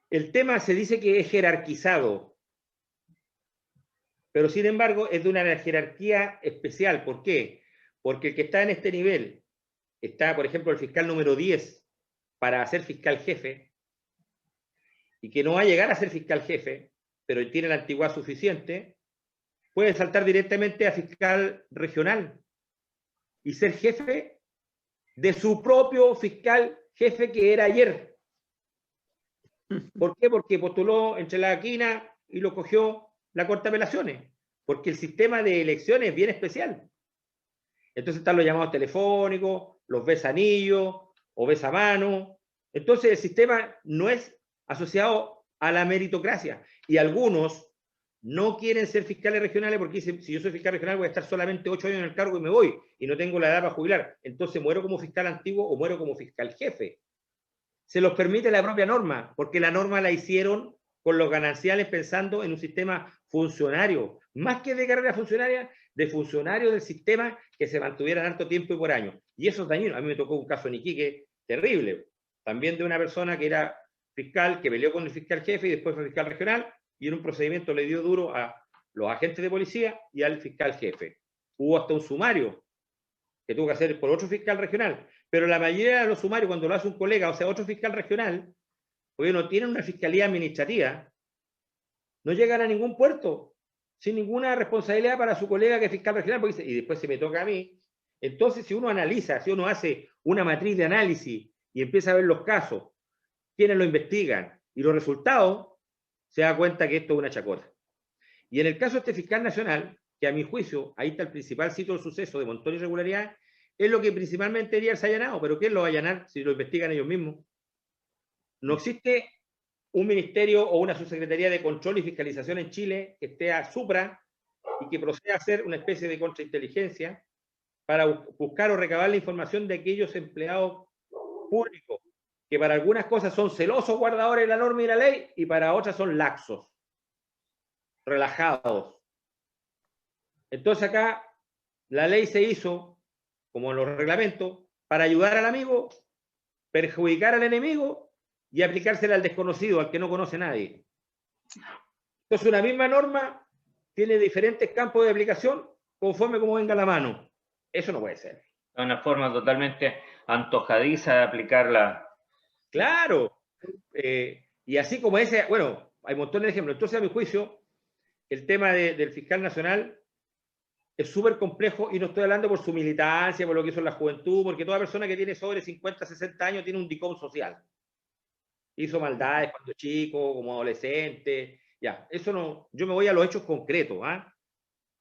el tema se dice que es jerarquizado, pero sin embargo es de una jerarquía especial. ¿Por qué? Porque el que está en este nivel, está por ejemplo el fiscal número 10 para ser fiscal jefe, y que no va a llegar a ser fiscal jefe, pero tiene la antigüedad suficiente, puede saltar directamente a fiscal regional y ser jefe de su propio fiscal jefe que era ayer. ¿Por qué? Porque postuló entre la quina y lo cogió la Corte de Apelaciones, porque el sistema de elecciones es bien especial. Entonces están los llamados telefónicos, los besanillos o besamano. Entonces el sistema no es asociado a la meritocracia. Y algunos no quieren ser fiscales regionales porque dicen, si yo soy fiscal regional voy a estar solamente 8 años en el cargo y me voy, y no tengo la edad para jubilar. Entonces muero como fiscal antiguo o muero como fiscal jefe. Se los permite la propia norma, porque la norma la hicieron con los gananciales pensando en un sistema funcionario, más que de carrera funcionaria, de funcionario del sistema que se mantuviera tanto tiempo y por año. Y eso es dañino. A mí me tocó un caso en Iquique terrible, también de una persona que era fiscal, que peleó con el fiscal jefe y después fue fiscal regional, y en un procedimiento le dio duro a los agentes de policía y al fiscal jefe. Hubo hasta un sumario que tuvo que hacer por otro fiscal regional, pero la mayoría de los sumarios, cuando lo hace un colega, o sea, otro fiscal regional, porque no tienen una fiscalía administrativa, no llegan a ningún puerto, sin ninguna responsabilidad para su colega que es fiscal regional, porque dice, y después se me toca a mí. Entonces, si uno analiza, si uno hace una matriz de análisis y empieza a ver los casos, quienes lo investigan y los resultados, se da cuenta que esto es una chacota. Y en el caso de este fiscal nacional, que a mi juicio, ahí está el principal sitio del suceso de montón de irregularidades, es lo que principalmente debería haberse allanado, pero ¿quién lo va a allanar si lo investigan ellos mismos? No existe un ministerio o una subsecretaría de control y fiscalización en Chile que esté a supra y que proceda a hacer una especie de contrainteligencia para buscar o recabar la información de aquellos empleados públicos que para algunas cosas son celosos guardadores de la norma y la ley y para otras son laxos, relajados. Entonces acá la ley se hizo, como los reglamentos, para ayudar al amigo, perjudicar al enemigo y aplicársela al desconocido, al que no conoce nadie. Entonces una misma norma tiene diferentes campos de aplicación conforme como venga la mano. Eso no puede ser. Es una forma totalmente antojadiza de aplicarla. Claro. Y así como ese, bueno, hay montones de ejemplos. Entonces, a mi juicio, el tema del fiscal nacional es súper complejo y no estoy hablando por su militancia, por lo que hizo en la juventud, porque toda persona que tiene sobre 50, 60 años tiene un DICOM social. Hizo maldades cuando chico, como adolescente, ya. Eso no, yo me voy a los hechos concretos, ¿ah?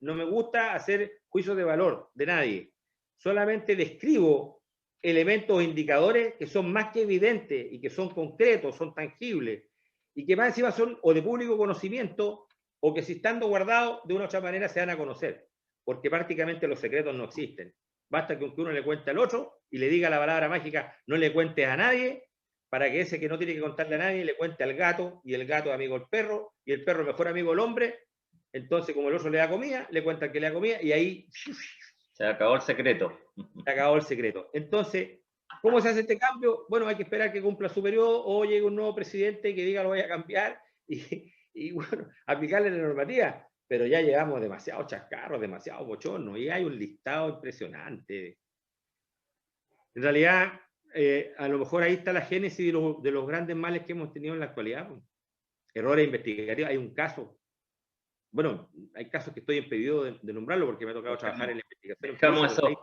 no me gusta hacer juicios de valor de nadie. Solamente describo elementos o indicadores que son más que evidentes y que son concretos, son tangibles, y que más encima son o de público conocimiento o que si estando guardados de una u otra manera se van a conocer, porque prácticamente los secretos no existen. Basta que uno le cuente al otro y le diga la palabra mágica, no le cuentes a nadie, para que ese que no tiene que contarle a nadie le cuente al gato, y el gato amigo del perro, y el perro mejor amigo del hombre. Entonces, como el otro le da comida, le cuenta que le da comida, y ahí se acabó el secreto. se acabó el secreto. Entonces, ¿cómo se hace este cambio? Bueno, hay que esperar que cumpla su periodo o llegue un nuevo presidente que diga lo voy a cambiar y bueno, aplicarle la normativa. Pero ya llevamos demasiados chascarros, demasiados bochornos, y hay un listado impresionante. En realidad, a lo mejor ahí está la génesis de los grandes males que hemos tenido en la actualidad. Errores investigativos. Hay un caso, bueno, hay casos que estoy impedido de nombrarlo porque me ha tocado trabajar en la investigación.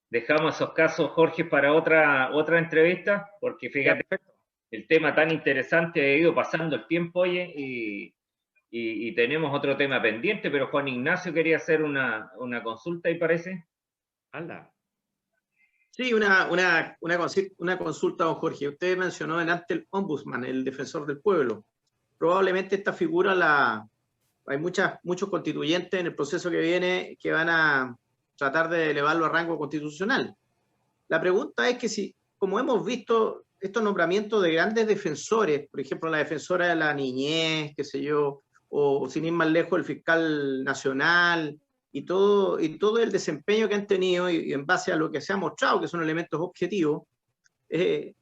Dejamos esos casos, Jorge, para otra entrevista, porque fíjate, el tema tan interesante ha ido pasando el tiempo, oye, y tenemos otro tema pendiente, pero Juan Ignacio quería hacer una consulta, ¿y parece? Anda. Sí, una consulta, don Jorge. Usted mencionó delante el ombudsman, el defensor del pueblo. Probablemente esta figura hay muchos constituyentes en el proceso que viene que van a tratar de elevarlo a rango constitucional. La pregunta es que si, como hemos visto, estos nombramientos de grandes defensores, por ejemplo, la defensora de la niñez, qué sé yo, o sin ir más lejos, el fiscal nacional, y todo el desempeño que han tenido, y en base a lo que se ha mostrado, que son elementos objetivos, en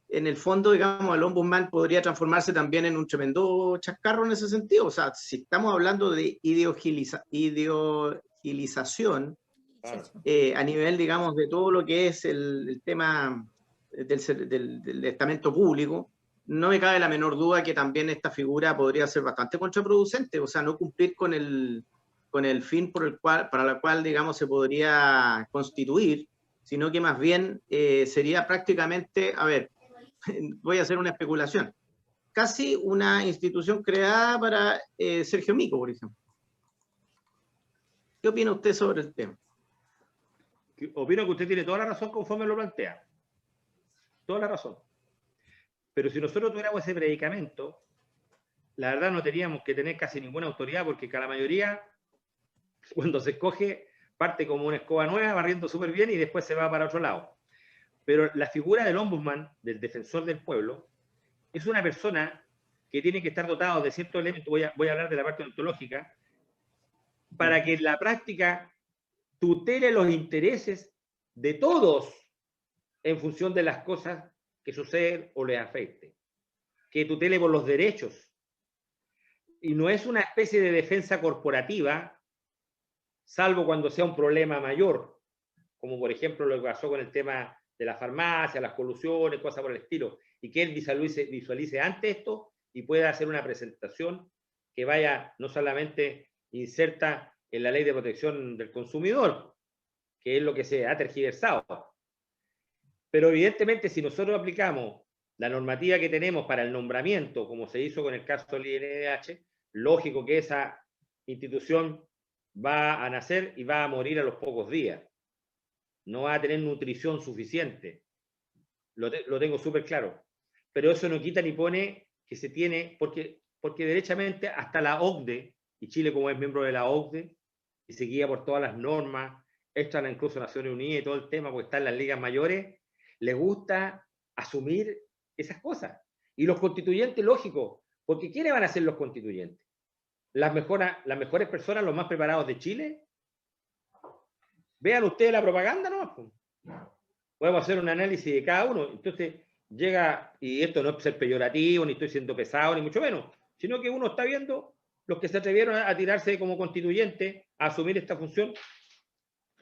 el fondo, digamos, el ombudsman podría transformarse también en un tremendo chascarro en ese sentido. O sea, si estamos hablando de ideologización a nivel, digamos, de todo lo que es el tema del estamento público, no me cabe la menor duda que también esta figura podría ser bastante contraproducente, o sea, no cumplir con el fin para la cual, digamos, se podría constituir, sino que más bien sería prácticamente, a ver, voy a hacer una especulación, casi una institución creada para Sergio Mico, por ejemplo. ¿Qué opina usted sobre el tema? Opino que usted tiene toda la razón conforme lo plantea. Toda la razón. Pero si nosotros tuviéramos ese predicamento, la verdad no teníamos que tener casi ninguna autoridad, porque cada mayoría, cuando se escoge, parte como una escoba nueva, barriendo súper bien y después se va para otro lado. Pero la figura del ombudsman, del defensor del pueblo, es una persona que tiene que estar dotado de ciertos elementos, voy a hablar de la parte ontológica, para que en la práctica tutele los intereses de todos en función de las cosas que suceden o les afecten. Que tutele por los derechos. Y no es una especie de defensa corporativa, salvo cuando sea un problema mayor, como por ejemplo lo que pasó con el tema de la farmacia, las colusiones, cosas por el estilo, y que él visualice antes esto y pueda hacer una presentación que vaya no solamente inserta en la ley de protección del consumidor, que es lo que se ha tergiversado. Pero evidentemente si nosotros aplicamos la normativa que tenemos para el nombramiento, como se hizo con el caso del INDH, lógico que esa institución va a nacer y va a morir a los pocos días. No va a tener nutrición suficiente. Lo tengo súper claro. Pero eso no quita ni pone que se tiene, porque derechamente hasta la OCDE, y Chile como es miembro de la OCDE, y se guía por todas las normas, extra incluso Naciones Unidas y todo el tema, porque están las ligas mayores, les gusta asumir esas cosas. Y los constituyentes, lógico, porque ¿quiénes van a ser los constituyentes? ¿Las mejores personas, los más preparados de Chile? Vean ustedes la propaganda, ¿no? Podemos hacer un análisis de cada uno. Entonces llega, y esto no es ser peyorativo, ni estoy siendo pesado, ni mucho menos, sino que uno está viendo los que se atrevieron a tirarse como constituyente a asumir esta función.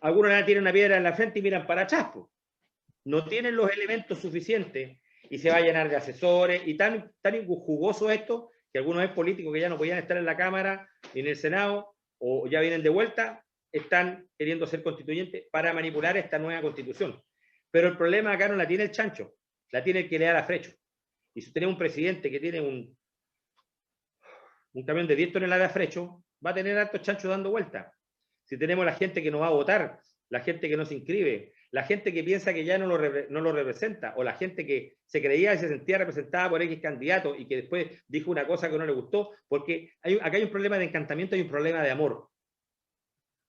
Algunos tienen una piedra en la frente y miran para atrás, pues. No tienen los elementos suficientes y se va a llenar de asesores, y tan jugoso esto, que algunos políticos que ya no podían estar en la Cámara ni en el Senado, o ya vienen de vuelta, están queriendo ser constituyentes para manipular esta nueva constitución. Pero el problema acá no la tiene el chancho, la tiene el que le da la frecho. Y si tenemos un presidente que tiene un camión de 10 toneladas de frecho, va a tener hartos chanchos dando vueltas. Si tenemos la gente que no va a votar, la gente que no se inscribe, la gente que piensa que ya no lo representa, o la gente que se creía y se sentía representada por X candidato y que después dijo una cosa que no le gustó, porque acá hay un problema de encantamiento y un problema de amor.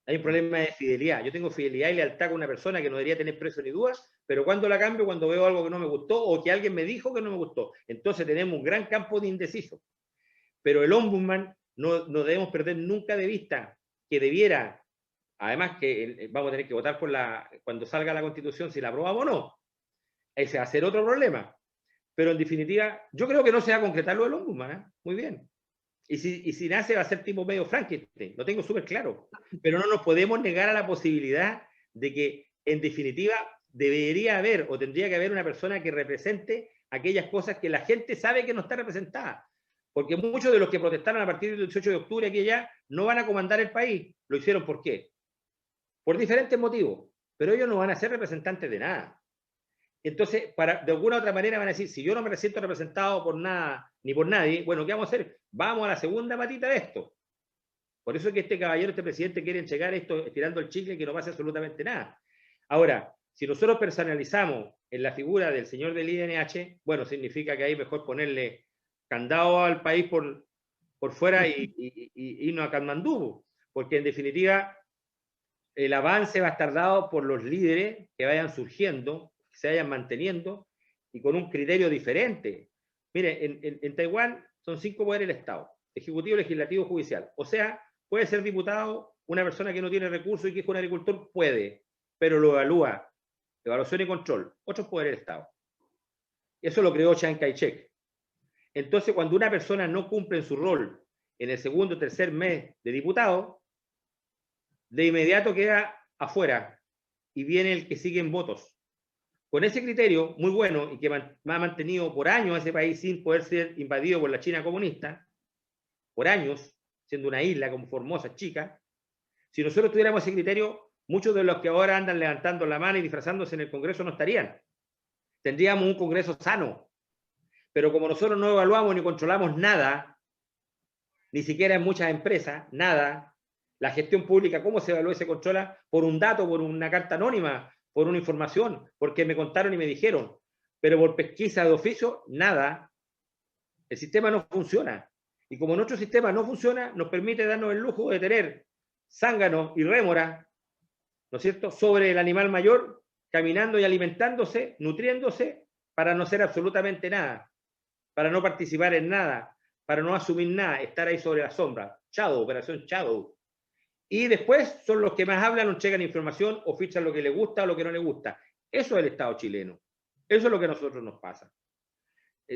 Hay un problema de fidelidad. Yo tengo fidelidad y lealtad con una persona que no debería tener precio ni dudas, pero cuando la cambio, cuando veo algo que no me gustó o que alguien me dijo que no me gustó. Entonces tenemos un gran campo de indeciso. Pero el ombudsman no debemos perder nunca de vista que debiera, además que vamos a tener que votar cuando salga la Constitución si la aprobamos o no. Ese va a ser otro problema. Pero en definitiva, yo creo que no se va a concretar lo del ombudsman, ¿eh? Muy bien. Y si nace va a ser tipo medio Frankenstein, lo tengo súper claro. Pero no nos podemos negar a la posibilidad de que, en definitiva, debería haber o tendría que haber una persona que represente aquellas cosas que la gente sabe que no está representada. Porque muchos de los que protestaron a partir del 18 de octubre aquí y allá no van a comandar el país. ¿Lo hicieron por qué? Por diferentes motivos. Pero ellos no van a ser representantes de nada. Entonces, de alguna u otra manera van a decir, si yo no me siento representado por nada, ni por nadie, bueno, ¿qué vamos a hacer? Vamos a la segunda patita de esto. Por eso es que este caballero, este presidente quiere entregar esto, estirando el chicle, que no pasa absolutamente nada. Ahora, si nosotros personalizamos en la figura del señor del INH, bueno, significa que ahí mejor ponerle candado al país por fuera y irnos a Katmandú, porque en definitiva el avance va a estar dado por los líderes que vayan surgiendo, que se vayan manteniendo y con un criterio diferente. Mire, en Taiwán son 5 poderes del Estado: ejecutivo, legislativo, judicial. O sea, puede ser diputado una persona que no tiene recursos y que es un agricultor, puede, pero lo evalúa, evaluación y control, 8 poderes del Estado. Eso lo creó Chiang Kai-shek. Entonces, cuando una persona no cumple en su rol en el segundo o tercer mes de diputado, de inmediato queda afuera y viene el que sigue en votos. Con ese criterio muy bueno y que ha mantenido por años a ese país sin poder ser invadido por la China comunista, por años, siendo una isla como Formosa, chica, si nosotros tuviéramos ese criterio, muchos de los que ahora andan levantando la mano y disfrazándose en el Congreso no estarían. Tendríamos un Congreso sano. Pero como nosotros no evaluamos ni controlamos nada, ni siquiera en muchas empresas, nada, la gestión pública, ¿cómo se evalúa y se controla? Por un dato, por una carta anónima, por una información, porque me contaron y me dijeron, pero por pesquisa de oficio, nada. El sistema no funciona. Y como nuestro sistema no funciona, nos permite darnos el lujo de tener zánganos y rémora, ¿no es cierto?, sobre el animal mayor, caminando y alimentándose, nutriéndose, para no hacer absolutamente nada, para no participar en nada, para no asumir nada, estar ahí sobre la sombra. Shadow, operación Shadow. Y después son los que más hablan, nos llegan información o fichan lo que les gusta o lo que no les gusta. Eso es el Estado chileno. Eso es lo que a nosotros nos pasa.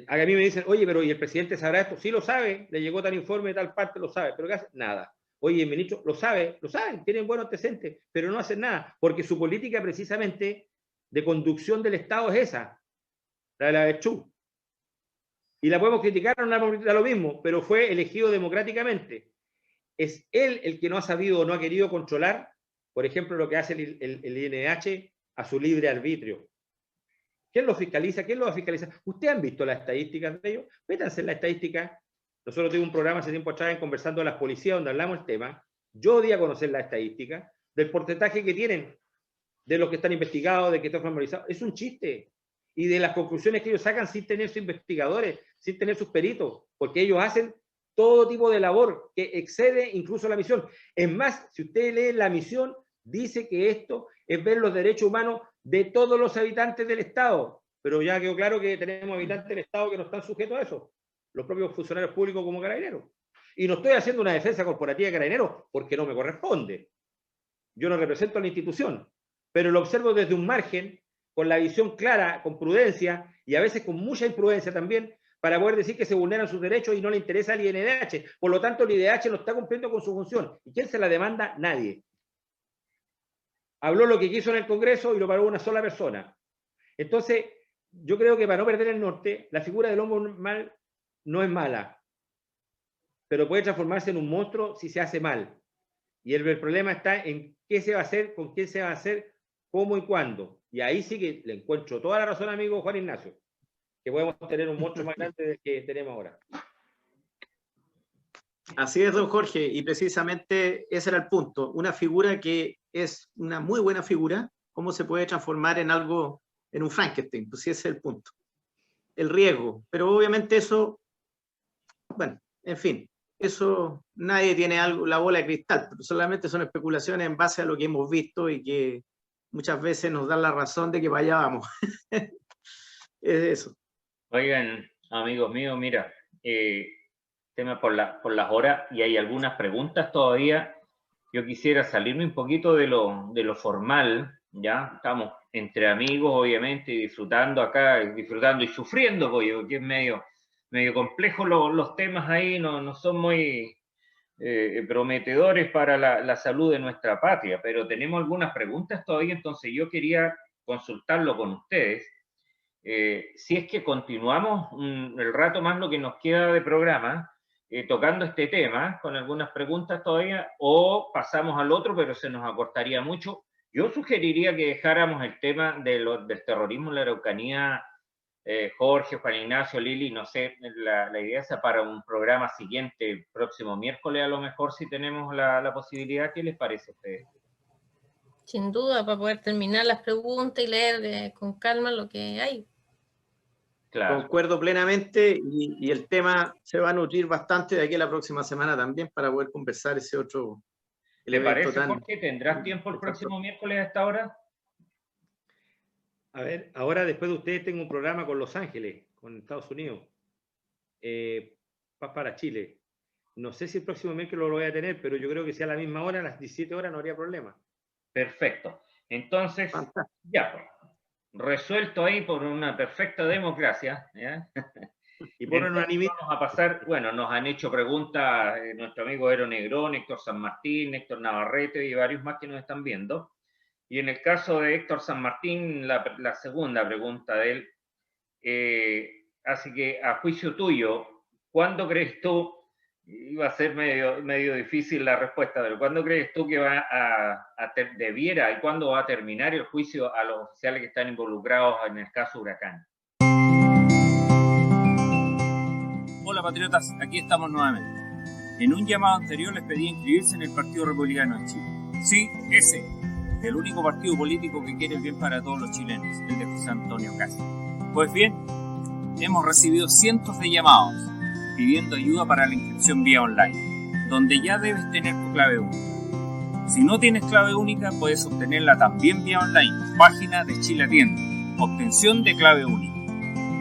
A mí me dicen, oye, pero ¿y el presidente sabrá esto? Sí lo sabe, le llegó tal informe de tal parte, lo sabe. ¿Pero qué hace? Nada. Oye, el ministro lo saben, tienen buenos antecedentes, pero no hacen nada, porque su política precisamente de conducción del Estado es esa, la de la Berchú. Y la podemos criticar, no da lo mismo, pero fue elegido democráticamente. Es él el que no ha sabido o no ha querido controlar, por ejemplo, lo que hace el INH a su libre arbitrio. ¿Quién lo fiscaliza? ¿Quién lo va a fiscalizar? ¿Ustedes han visto las estadísticas de ellos? Métanse en las estadísticas. Nosotros tuvimos un programa hace tiempo atrás en Conversando a las Policías donde hablamos el tema. Yo di a conocer las estadísticas del porcentaje que tienen de los que están investigados, de que están formalizados. Es un chiste. Y de las conclusiones que ellos sacan sin tener sus investigadores, sin tener sus peritos, porque ellos hacen todo tipo de labor que excede incluso la misión. Es más, si usted lee la misión, dice que esto es ver los derechos humanos de todos los habitantes del Estado. Pero ya quedó claro que tenemos habitantes del Estado que no están sujetos a eso. Los propios funcionarios públicos como Carabineros. Y no estoy haciendo una defensa corporativa de Carabineros porque no me corresponde. Yo no represento a la institución, pero lo observo desde un margen, con la visión clara, con prudencia y a veces con mucha imprudencia también, para poder decir que se vulneran sus derechos y no le interesa al INDH. Por lo tanto, el INDH no está cumpliendo con su función. ¿Y quién se la demanda? Nadie. Habló lo que quiso en el Congreso y lo paró una sola persona. Entonces, yo creo que para no perder el norte, la figura del ombudsman no es mala, pero puede transformarse en un monstruo si se hace mal. Y el problema está en qué se va a hacer, con quién se va a hacer, cómo y cuándo. Y ahí sí que le encuentro toda la razón, amigo Juan Ignacio, que podemos tener un monstruo más grande del que tenemos ahora. Así es, don Jorge, y precisamente ese era el punto. Una figura que es una muy buena figura, ¿cómo se puede transformar en algo, en un Frankenstein? Pues sí, ese es el punto. El riesgo, pero obviamente eso, bueno, en fin, eso nadie tiene la bola de cristal, pero solamente son especulaciones en base a lo que hemos visto y que muchas veces nos dan la razón de que vaya vamos. Es eso. Oigan, amigos míos, mira, tema por las horas y hay algunas preguntas todavía. Yo quisiera salirme un poquito de lo formal, ¿ya? Estamos entre amigos, obviamente, y disfrutando acá, disfrutando y sufriendo, porque es medio complejo los temas ahí, no son muy prometedores para la salud de nuestra patria, pero tenemos algunas preguntas todavía, entonces yo quería consultarlo con ustedes. Si es que continuamos el rato más lo que nos queda de programa, tocando este tema, con algunas preguntas todavía, o pasamos al otro, pero se nos acortaría mucho. Yo sugeriría que dejáramos el tema del terrorismo en la Araucanía, Jorge, Juan Ignacio, Lili, no sé, la idea es para un programa siguiente, el próximo miércoles a lo mejor, si tenemos la posibilidad. ¿Qué les parece a ustedes? Sin duda, para poder terminar las preguntas y leer con calma lo que hay. Claro. Concuerdo plenamente y el tema se va a nutrir bastante de aquí a la próxima semana también para poder conversar ese otro ¿Le parece, Jorge? ¿Tendrás tiempo el próximo miércoles a esta hora? A ver, ahora después de ustedes tengo un programa con Los Ángeles, con Estados Unidos. Paz para Chile. No sé si el próximo miércoles lo voy a tener, pero yo creo que si a la misma hora, a las 17 horas, no habría problema. Perfecto. Entonces, ya, pues, resuelto ahí por una perfecta democracia, ¿ya? Y por unanimidad. Vamos a pasar, bueno, nos han hecho preguntas nuestro amigo Ero Negrón, Héctor San Martín, Héctor Navarrete y varios más que nos están viendo. Y en el caso de Héctor San Martín, la segunda pregunta de él, así que a juicio tuyo, ¿cuándo crees tú, iba a ser medio difícil la respuesta, pero ¿cuándo crees tú que debiera y cuándo va a terminar el juicio a los oficiales que están involucrados en el caso Huracán? Hola patriotas, aquí estamos nuevamente. En un llamado anterior les pedí inscribirse en el Partido Republicano de Chile. Sí, ese, el único partido político que quiere el bien para todos los chilenos, el de José Antonio Kast. Pues bien, hemos recibido cientos de llamados pidiendo ayuda para la inscripción vía online, donde ya debes tener tu clave única. Si no tienes clave única, puedes obtenerla también vía online, página de Chile Atiende, obtención de clave única.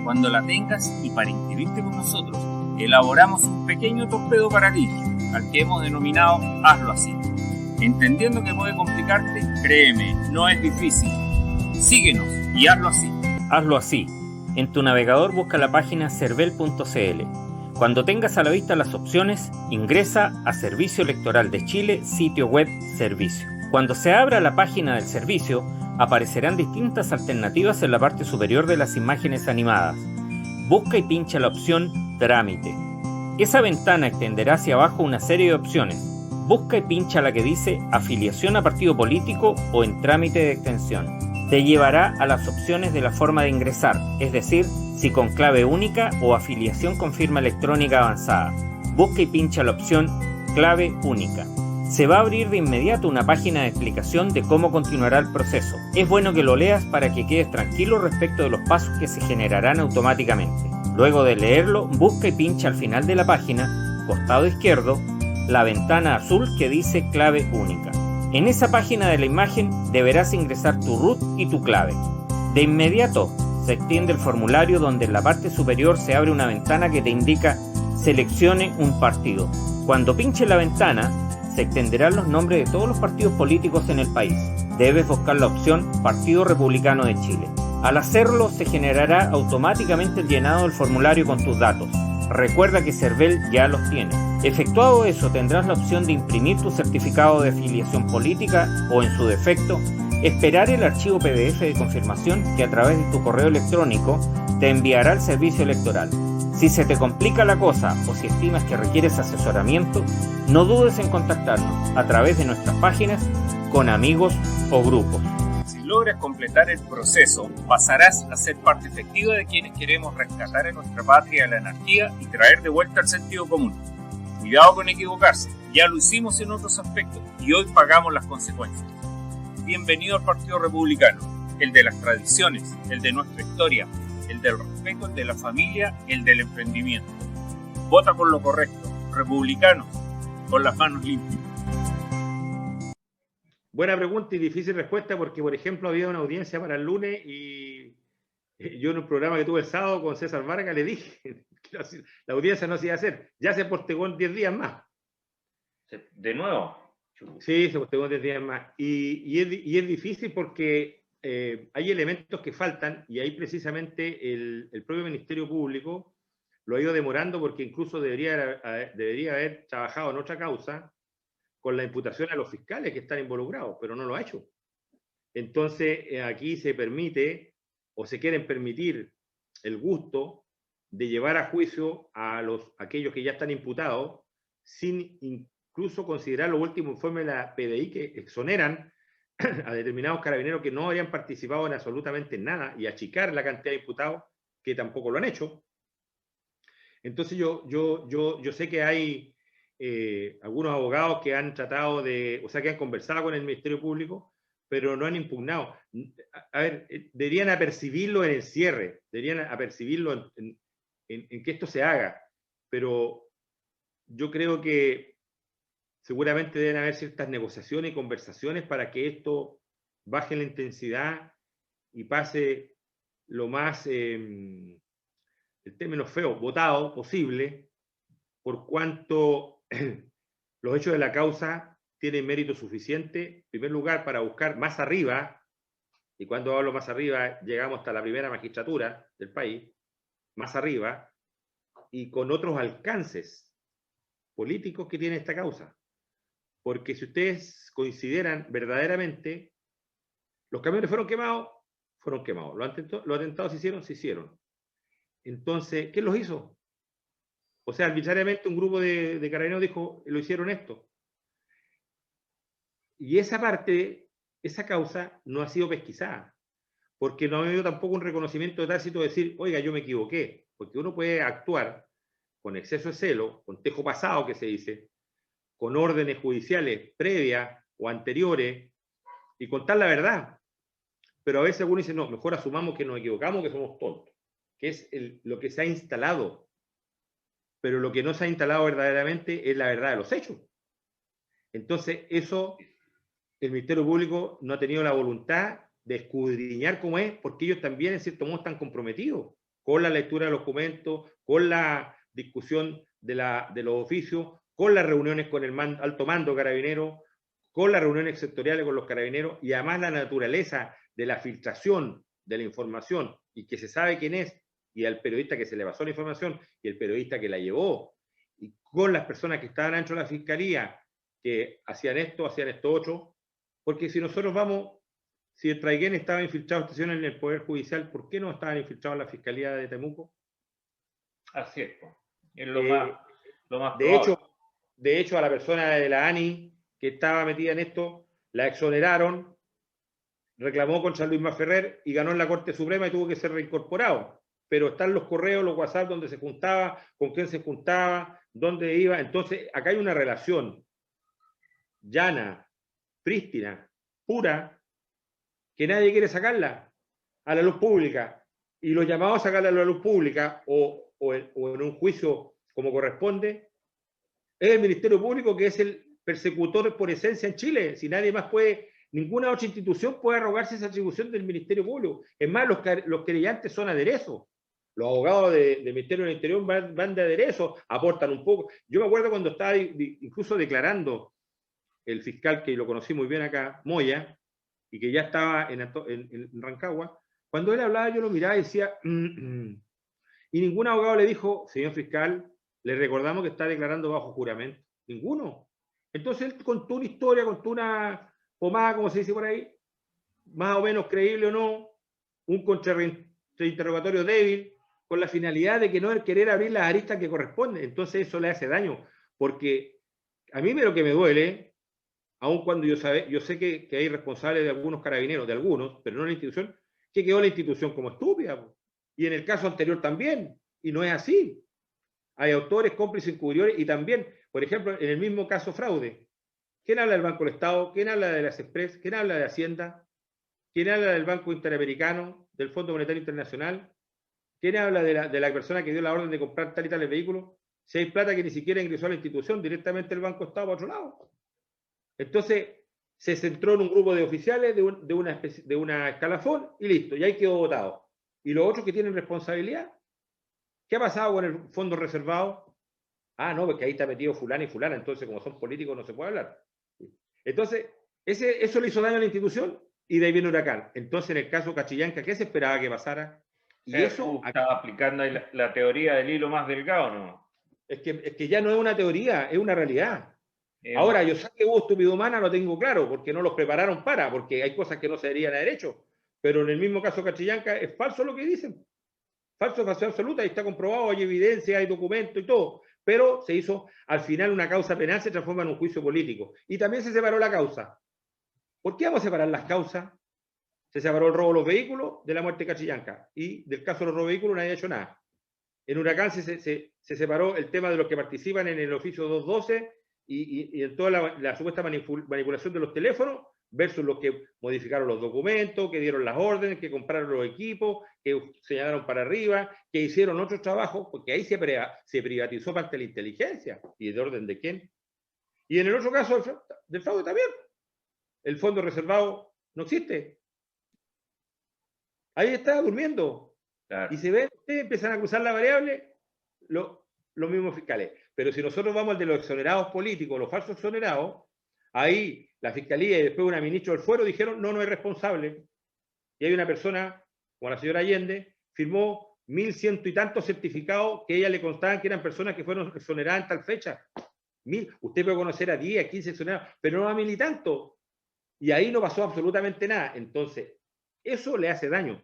Cuando la tengas y para inscribirte con nosotros, elaboramos un pequeño torpedo para ti, al que hemos denominado Hazlo Así. Entendiendo que puede complicarte, créeme, no es difícil. Síguenos y hazlo así. Hazlo así. En tu navegador busca la página cervel.cl. Cuando tengas a la vista las opciones, ingresa a Servicio Electoral de Chile, sitio web Servicio. Cuando se abra la página del servicio, aparecerán distintas alternativas en la parte superior de las imágenes animadas. Busca y pincha la opción Trámite. Esa ventana extenderá hacia abajo una serie de opciones. Busca y pincha la que dice Afiliación a partido político o en trámite de extensión. Te llevará a las opciones de la forma de ingresar, es decir, si con clave única o afiliación con firma electrónica avanzada. Busca y pincha la opción Clave única. Se va a abrir de inmediato una página de explicación de cómo continuará el proceso. Es bueno que lo leas para que quedes tranquilo respecto de los pasos que se generarán automáticamente. Luego de leerlo, busca y pincha al final de la página, costado izquierdo, la ventana azul que dice clave única. En esa página de la imagen deberás ingresar tu root y tu clave. De inmediato se extiende el formulario donde en la parte superior se abre una ventana que te indica seleccione un partido. Cuando pinches la ventana, se extenderán los nombres de todos los partidos políticos en el país. Debes buscar la opción Partido Republicano de Chile. Al hacerlo, se generará automáticamente el llenado del formulario con tus datos. Recuerda que Cervel ya los tiene. Efectuado eso, tendrás la opción de imprimir tu certificado de afiliación política o, en su defecto, esperar el archivo PDF de confirmación que a través de tu correo electrónico te enviará el servicio electoral. Si se te complica la cosa o si estimas que requieres asesoramiento, no dudes en contactarnos a través de nuestras páginas, con amigos o grupos. Si logras completar el proceso, pasarás a ser parte efectiva de quienes queremos rescatar en nuestra patria la anarquía y traer de vuelta el sentido común. Cuidado con equivocarse, ya lo hicimos en otros aspectos y hoy pagamos las consecuencias. Bienvenido al Partido Republicano, el de las tradiciones, el de nuestra historia, el del respeto, el de la familia, el del emprendimiento. Vota por lo correcto, republicanos, con las manos limpias. Buena pregunta y difícil respuesta porque, por ejemplo, había una audiencia para el lunes y yo en un programa que tuve el sábado con César Vargas le dije que la audiencia no se iba a hacer. Ya se postergó en 10 días más. ¿De nuevo? Sí, se postergó en 10 días más. Y es difícil porque hay elementos que faltan y ahí precisamente el propio Ministerio Público lo ha ido demorando porque incluso debería haber trabajado en otra causa con la imputación a los fiscales que están involucrados, pero no lo ha hecho. Entonces, aquí se permite o se quieren permitir el gusto de llevar a juicio a aquellos que ya están imputados sin incluso considerar los últimos informes de la PDI que exoneran a determinados carabineros que no habían participado en absolutamente nada y achicar la cantidad de imputados que tampoco lo han hecho. Entonces yo sé que hay algunos abogados que han tratado que han conversado con el Ministerio Público, pero no han impugnado. A ver, deberían apercibirlo en el cierre, deberían apercibirlo en que esto se haga, pero yo creo que seguramente deben haber ciertas negociaciones y conversaciones para que esto baje la intensidad y pase lo más, el término feo, votado posible, por cuanto los hechos de la causa tienen mérito suficiente, en primer lugar, para buscar más arriba, y cuando hablo más arriba, llegamos hasta la primera magistratura del país, más arriba, y con otros alcances políticos que tiene esta causa. Porque si ustedes consideran verdaderamente, los camiones fueron quemados, los atentados se hicieron. Entonces, ¿quién los hizo? O sea, arbitrariamente un grupo de carabineros dijo, lo hicieron esto. Y esa parte, esa causa no ha sido pesquisada, porque no ha habido tampoco un reconocimiento tácito de decir, oiga, yo me equivoqué, porque uno puede actuar con exceso de celo, con tejo pasado que se dice, con órdenes judiciales previas o anteriores, y contar la verdad. Pero a veces algunos dicen, no, mejor asumamos que nos equivocamos, que somos tontos, que es lo que se ha instalado. Pero lo que no se ha instalado verdaderamente es la verdad de los hechos. Entonces, eso el Ministerio Público no ha tenido la voluntad de escudriñar cómo es, porque ellos también, en cierto modo, están comprometidos con la lectura de los documentos, con la discusión de los oficios, con las reuniones con el alto mando carabinero, con las reuniones sectoriales con los carabineros, y además la naturaleza de la filtración de la información, y que se sabe quién es, y al periodista que se le pasó la información, y el periodista que la llevó, y con las personas que estaban dentro de la fiscalía, que hacían esto otro, porque si nosotros vamos, si el Traiguén estaba infiltrado en el Poder Judicial, ¿por qué no estaban infiltrados en la Fiscalía de Temuco? Así es lo más de hecho, a la persona de la ANI que estaba metida en esto, la exoneraron, reclamó contra Luis Maferrer y ganó en la Corte Suprema y tuvo que ser reincorporado. Pero están los correos, los WhatsApp, donde se juntaba, con quién se juntaba, dónde iba. Entonces, acá hay una relación llana, prístina, pura, que nadie quiere sacarla a la luz pública. Y los llamados a sacarla a la luz pública o en un juicio como corresponde, es el Ministerio Público, que es el persecutor por esencia en Chile. Si nadie más puede, ninguna otra institución puede arrogarse esa atribución del Ministerio Público. Es más, los querellantes son aderezos. Los abogados del Ministerio del Interior van de aderezo, aportan un poco. Yo me acuerdo cuando estaba incluso declarando el fiscal, que lo conocí muy bien acá, Moya, y que ya estaba en Rancagua, cuando él hablaba yo lo miraba y decía, y ningún abogado le dijo, señor fiscal, le recordamos que está declarando bajo juramento. Ninguno. Entonces él contó una historia, contó una pomada, como se dice por ahí, más o menos creíble o no, un contrainterrogatorio débil, con la finalidad de que no querer abrir las aristas que corresponden. Entonces eso le hace daño, porque a mí lo que me duele, aun cuando yo sé que hay responsables de algunos carabineros, de algunos, pero no en la institución, que quedó la institución como estúpida. Y en el caso anterior también, y no es así. hay autores, cómplices, encubridores, y también, por ejemplo, en el mismo caso fraude. ¿Quién habla del Banco del Estado? ¿Quién habla de las Express? ¿Quién habla de Hacienda? ¿Quién habla del Banco Interamericano, del Fondo Monetario Internacional? ¿Quién habla de la persona que dio la orden de comprar tal y tal vehículos? Si hay plata que ni siquiera ingresó a la institución, directamente el Banco Estado para otro lado. Entonces, se centró en un grupo de oficiales de una escalafón y listo, y ahí quedó votado. ¿Y los otros que tienen responsabilidad? ¿Qué ha pasado con el fondo reservado? Ah, no, porque ahí está metido fulano y fulana, entonces como son políticos no se puede hablar. Entonces, eso le hizo daño a la institución y de ahí viene Huracán. Entonces, en el caso Cachillanca, ¿qué se esperaba que pasara? Y eso estaba aplicando ahí la teoría del hilo más delgado, ¿no? Es que ya no es una teoría, es una realidad. Ahora, yo sé que hubo estúpido humana, lo tengo claro, porque no los prepararon porque hay cosas que no se deberían haber hecho. Pero en el mismo caso Cachillanca es falso lo que dicen. Falso, falsedad absoluta, ahí está comprobado, hay evidencia, hay documentos y todo. Pero se hizo, al final, una causa penal se transforma en un juicio político. Y también se separó la causa. ¿Por qué vamos a separar las causas? Se separó el robo de los vehículos de la muerte de Cachillanca. Y del caso de los robos de vehículos nadie ha hecho nada. En Huracán se separó el tema de los que participan en el oficio 212 y en toda la supuesta manipulación de los teléfonos versus los que modificaron los documentos, que dieron las órdenes, que compraron los equipos, que señalaron para arriba, que hicieron otros trabajos, porque ahí se privatizó parte de la inteligencia. ¿Y de orden de quién? Y en el otro caso del fraude también. El fondo reservado no existe. Ahí está durmiendo. Claro. Y se ven, empiezan a cruzar la variable los mismos fiscales. Pero si nosotros vamos al de los exonerados políticos, los falsos exonerados, ahí la fiscalía y después una ministra del Fuero dijeron no es responsable. Y hay una persona, como la señora Allende, firmó 1.100 y tantos certificados que a ella le constaban que eran personas que fueron exoneradas en tal fecha. 1.000. Usted puede conocer a 10, a 15 exonerados, pero no a 1.000 y tanto. Y ahí no pasó absolutamente nada. Entonces, eso le hace daño.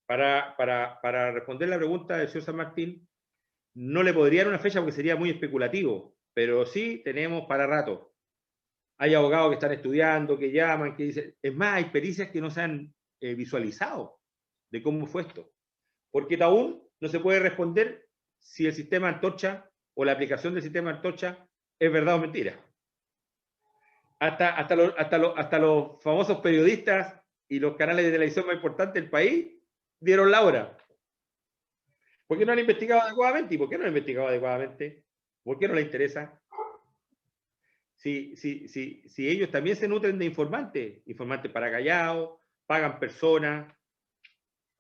Para responder la pregunta del señor San Martín, no le podría dar una fecha porque sería muy especulativo, pero sí tenemos para rato. Hay abogados que están estudiando, que llaman, que dicen... Es más, hay pericias que no se han visualizado de cómo fue esto. Porque aún no se puede responder si el sistema Antorcha o la aplicación del sistema Antorcha es verdad o mentira. Hasta los famosos periodistas y los canales de televisión más importantes del país dieron la hora. ¿Por qué no han investigado adecuadamente? ¿Y por qué no han investigado adecuadamente? ¿Por qué no les interesa? Si ellos también se nutren de informantes para callados, pagan personas.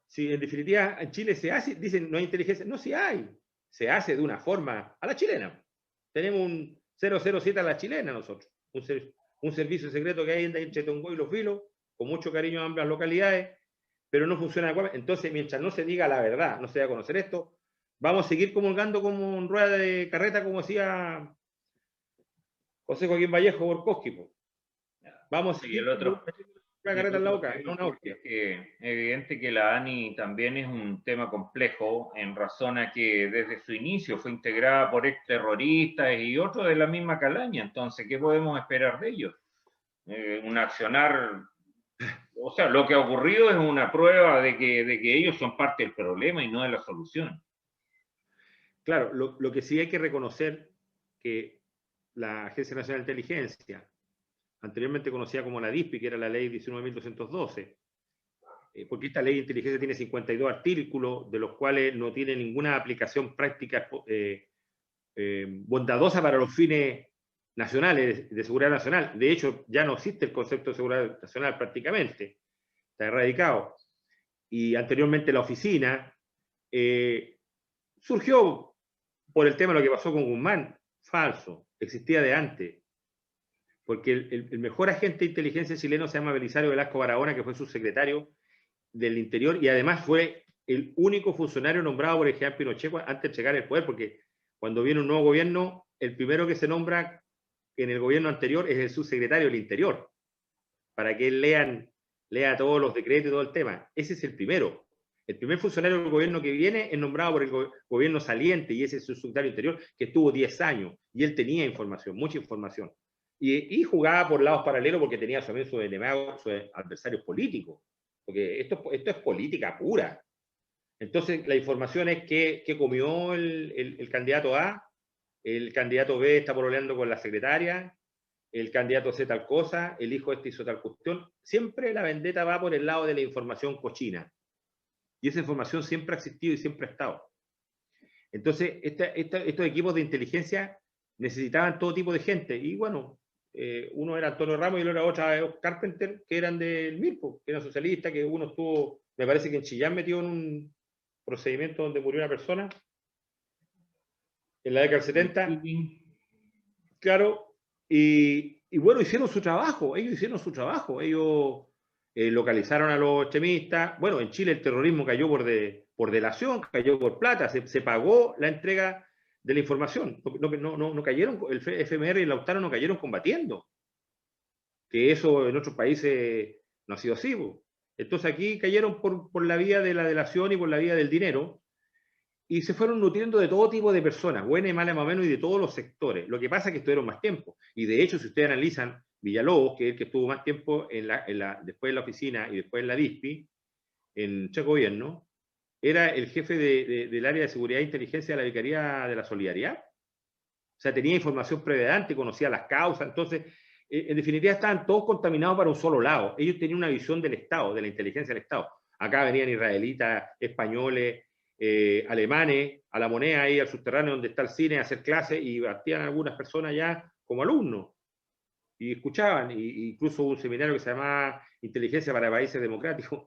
Si en definitiva en Chile se hace, dicen no hay inteligencia, no, sí hay. Se hace de una forma a la chilena. Tenemos un 007 a la chilena nosotros. Un servicio secreto que hay entre Tongo y Los Vilos, con mucho cariño a ambas localidades, pero no funciona adecuadamente. Entonces, mientras no se diga la verdad, no se dé a conocer esto, vamos a seguir comulgando como en rueda de carreta, como decía José Joaquín Vallejo Borkowski. Vamos a seguir el otro, la carreta en la boca. Es evidente que la ANI también es un tema complejo en razón a que desde su inicio fue integrada por exterroristas y otros de la misma calaña. Entonces, ¿qué podemos esperar de ellos? Un accionar... O sea, lo que ha ocurrido es una prueba de que ellos son parte del problema y no de la solución. Claro, lo que sí hay que reconocer que la Agencia Nacional de Inteligencia, anteriormente conocida como la DISPI, que era la ley 19.212, porque esta ley de inteligencia tiene 52 artículos, de los cuales no tiene ninguna aplicación práctica bondadosa para los fines nacionales, de seguridad nacional. De hecho, ya no existe el concepto de seguridad nacional prácticamente, está erradicado. Y anteriormente la oficina surgió por el tema de lo que pasó con Guzmán. Falso, existía de antes. Porque el mejor agente de inteligencia chileno se llama Belisario Velasco Barahona, que fue subsecretario del Interior y además fue el único funcionario nombrado por el general Pinochet antes de llegar al poder, porque cuando viene un nuevo gobierno, el primero que se nombra en el gobierno anterior es el subsecretario del Interior, para que él lea todos los decretos y todo el tema. Ese es el primero. El primer funcionario del gobierno que viene es nombrado por el gobierno saliente, y ese es el subsecretario del Interior, que estuvo 10 años, y él tenía información, mucha información. Y jugaba por lados paralelos porque tenía también sus enemigos, sus adversarios políticos. Porque esto es política pura. Entonces, la información es que comió el candidato A, el candidato B está pololeando con la secretaria, el candidato C tal cosa, el hijo este hizo tal cuestión. Siempre la vendetta va por el lado de la información cochina. Y esa información siempre ha existido y siempre ha estado. Entonces, estos equipos de inteligencia necesitaban todo tipo de gente. Y bueno, uno era Antonio Ramos y el otro era Carpenter, que eran del MIRPO, que eran socialistas, que uno estuvo, me parece que en Chillán metió en un procedimiento donde murió una persona, en la década del 70. Claro, y bueno, hicieron su trabajo, ellos localizaron a los extremistas. Bueno, en Chile el terrorismo cayó por delación, cayó por plata, se pagó la entrega de la información. No cayeron, el FMR y el Lautaro no cayeron combatiendo, que eso en otros países no ha sido así. Entonces aquí cayeron por la vía de la delación y por la vía del dinero, y se fueron nutriendo de todo tipo de personas, buenas y malas más o menos, y de todos los sectores. Lo que pasa es que estuvieron más tiempo. Y de hecho, si ustedes analizan, Villalobos, que es el que estuvo más tiempo después en la oficina y después en la DISPI, en Che Gobierno, era el jefe del área de seguridad e inteligencia de la Vicaría de la Solidaridad. O sea, tenía información prevedante, conocía las causas. Entonces, en definitiva, estaban todos contaminados para un solo lado. Ellos tenían una visión del Estado, de la inteligencia del Estado. Acá venían israelitas, españoles, alemanes, a la Moneda, ahí al subterráneo donde está el cine, a hacer clases, y partían algunas personas ya como alumnos, y escuchaban, y incluso hubo un seminario que se llamaba Inteligencia para Países Democráticos.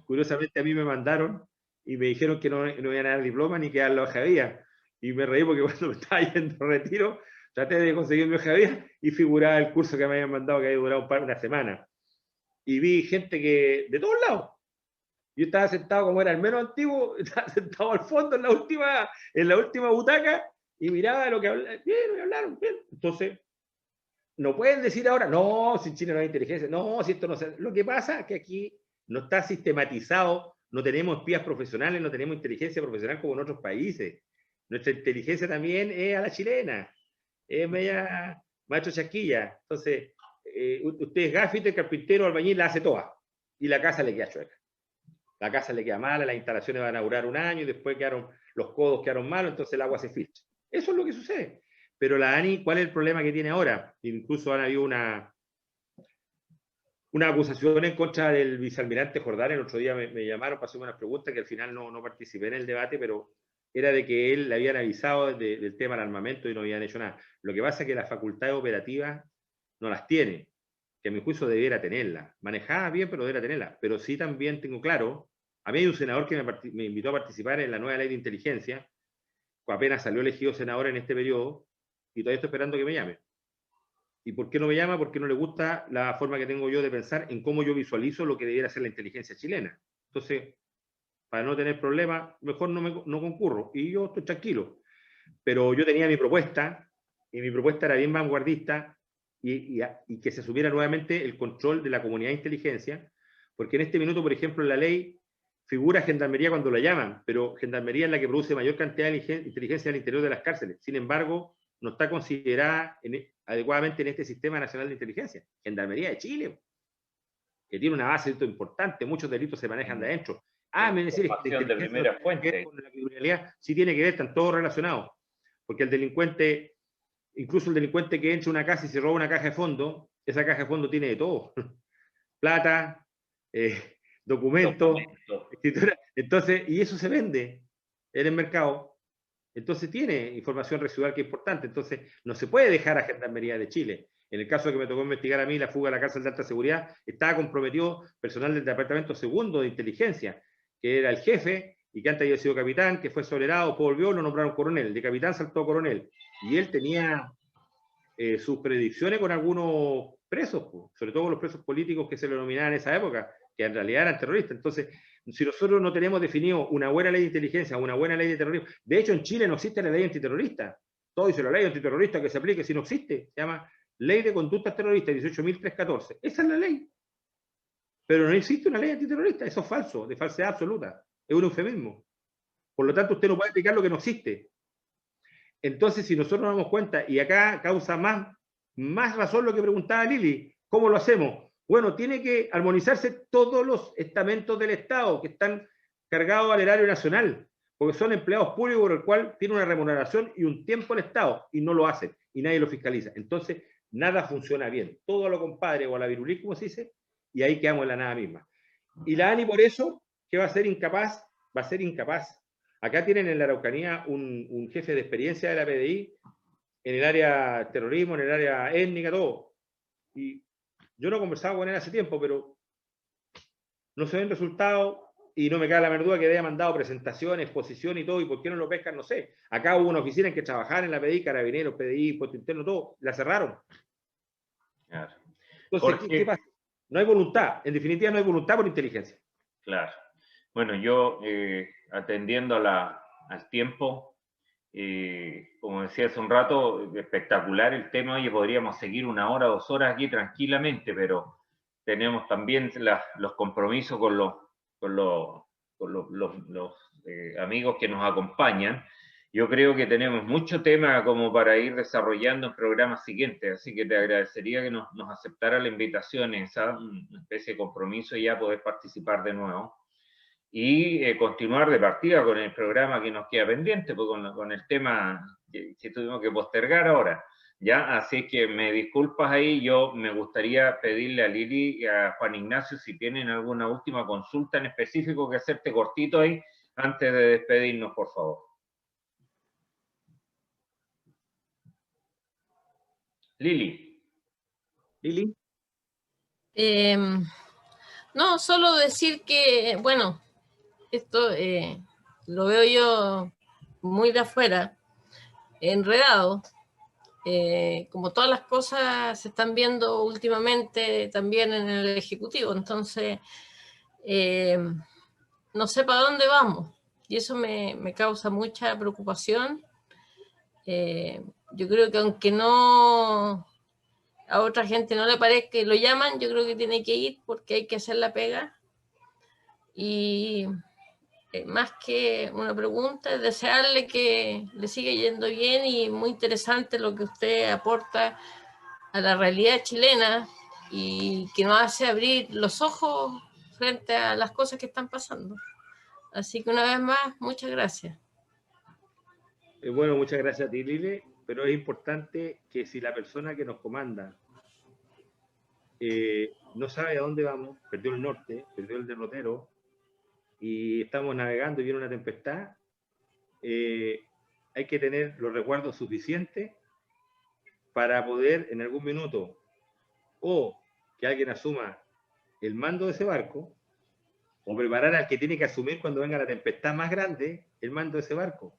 Curiosamente a mí me mandaron, y me dijeron que no iban a dar diploma ni que dar la hoja de vida, y me reí porque cuando me estaba yendo a retiro, traté de conseguir mi hoja de vida, y figuraba el curso que me habían mandado, que había durado una semana, y vi gente que, de todos lados. Yo estaba sentado, como era el menos antiguo, estaba sentado al fondo en la última butaca, y miraba lo que hablaron, bien, me hablaron, bien. Entonces, no pueden decir ahora, no, si en Chile no hay inteligencia, no, si esto no se... Lo que pasa es que aquí no está sistematizado, no tenemos espías profesionales, no tenemos inteligencia profesional como en otros países. Nuestra inteligencia también es a la chilena, es media macho chaquilla. Entonces, usted es gafite, carpintero, albañil, la hace toda, y la casa le queda chueca. La casa le queda mala, las instalaciones van a durar un año, y después los codos quedaron malos, entonces el agua se filtra. Eso es lo que sucede. Pero la ANI, ¿cuál es el problema que tiene ahora? Incluso han habido una acusación en contra del vicealmirante Jordán. El otro día me llamaron para hacerme unas preguntas, que al final no participé en el debate, pero era de que él le habían avisado del tema del armamento y no habían hecho nada. Lo que pasa es que las facultades operativas no las tiene, que a mi juicio debiera tenerlas. Manejadas bien, pero debiera tenerlas. Pero sí también tengo claro, a mí hay un senador que me invitó a participar en la nueva ley de inteligencia, apenas salió elegido senador en este periodo, y todavía estoy esperando que me llame. ¿Y por qué no me llama? Porque no le gusta la forma que tengo yo de pensar en cómo yo visualizo lo que debiera ser la inteligencia chilena. Entonces, para no tener problemas, mejor no concurro. Y yo estoy tranquilo. Pero yo tenía mi propuesta, y mi propuesta era bien vanguardista, y que se asumiera nuevamente el control de la comunidad de inteligencia, porque en este minuto, por ejemplo, en la ley figura Gendarmería cuando la llaman, pero Gendarmería es la que produce mayor cantidad de inteligencia al interior de las cárceles. Sin embargo, no está considerada adecuadamente en este Sistema Nacional de Inteligencia. Gendarmería de Chile, que tiene una base importante, muchos delitos se manejan de adentro. Me decís que de primera fuente. Con la criminalidad sí tiene que ver, están todos relacionados. Porque el delincuente, incluso el delincuente que entra a una casa y se roba una caja de fondo, esa caja de fondo tiene de todo. Plata, documentos, escritura. Entonces, y eso se vende en el mercado. Entonces tiene información residual que es importante. Entonces, no se puede dejar a Gendarmería de Chile. En el caso que me tocó investigar a mí, la fuga a la cárcel de alta seguridad, estaba comprometido personal del Departamento Segundo de Inteligencia, que era el jefe, y que antes había sido capitán, que fue exonerado, volvió, lo nombraron coronel. De capitán saltó a coronel. Y él tenía sus predicciones con algunos presos, sobre todo los presos políticos que se le denominaban en esa época, que en realidad eran terroristas. Entonces, si nosotros no tenemos definido una buena ley de inteligencia, una buena ley de terrorismo, de hecho en Chile no existe la ley antiterrorista. Todo dice la ley antiterrorista que se aplique, si no existe, se llama Ley de Conductas Terroristas 18.314. Esa es la ley. Pero no existe una ley antiterrorista, eso es falso, de falsedad absoluta, es un eufemismo. Por lo tanto, usted no puede aplicar lo que no existe. Entonces, si nosotros nos damos cuenta, y acá causa más razón lo que preguntaba Lili, ¿cómo lo hacemos? Bueno, tiene que armonizarse todos los estamentos del Estado que están cargado al erario nacional, porque son empleados públicos por el cual tiene una remuneración y un tiempo el Estado, y no lo hacen, y nadie lo fiscaliza. Entonces, nada funciona bien. Todo a lo compadre o a la virulí, como se dice, y ahí quedamos en la nada misma. Y la ANI por eso, que va a ser incapaz, va a ser incapaz. Acá tienen en la Araucanía un jefe de experiencia de la PDI, en el área terrorismo, en el área étnica, todo. Y yo no he conversado con él hace tiempo, pero no se ven resultados y no me cae la menor duda que haya mandado presentaciones, exposición y todo, y por qué no lo pescan, no sé. Acá hubo una oficina en que trabajaban en la PDI, Carabineros, PDI, Puesto Interno, todo, la cerraron. Claro. Entonces, ¿qué pasa? No hay voluntad, en definitiva no hay voluntad por inteligencia. Claro. Bueno, yo atendiendo al tiempo, como decía hace un rato, espectacular el tema, y podríamos seguir 1 hora, 2 horas aquí tranquilamente, pero tenemos también los compromisos con los amigos que nos acompañan. Yo creo que tenemos mucho tema como para ir desarrollando en programas siguientes, así que te agradecería que nos aceptara la invitación, esa una especie de compromiso, y ya poder participar de nuevo. Y continuar de partida con el programa que nos queda pendiente, pues con el tema que tuvimos que postergar ahora. ¿Ya? Así que me disculpas ahí, yo me gustaría pedirle a Lili y a Juan Ignacio si tienen alguna última consulta en específico que hacerte cortito ahí, antes de despedirnos, por favor. Lili. Lili. No, solo decir que, bueno, esto lo veo yo muy de afuera, enredado. Como todas las cosas se están viendo últimamente también en el Ejecutivo, entonces no sé para dónde vamos, y eso me causa mucha preocupación. Yo creo que aunque no a otra gente no le parezca que lo llaman, yo creo que tiene que ir porque hay que hacer la pega. Y más que una pregunta, es desearle que le siga yendo bien, y muy interesante lo que usted aporta a la realidad chilena y que nos hace abrir los ojos frente a las cosas que están pasando. Así que una vez más, muchas gracias. Bueno, muchas gracias a ti, Lili, pero es importante que si la persona que nos comanda no sabe a dónde vamos, perdió el norte, perdió el derrotero, y estamos navegando y viene una tempestad, hay que tener los resguardos suficientes para poder en algún minuto o que alguien asuma el mando de ese barco, o preparar al que tiene que asumir cuando venga la tempestad más grande el mando de ese barco,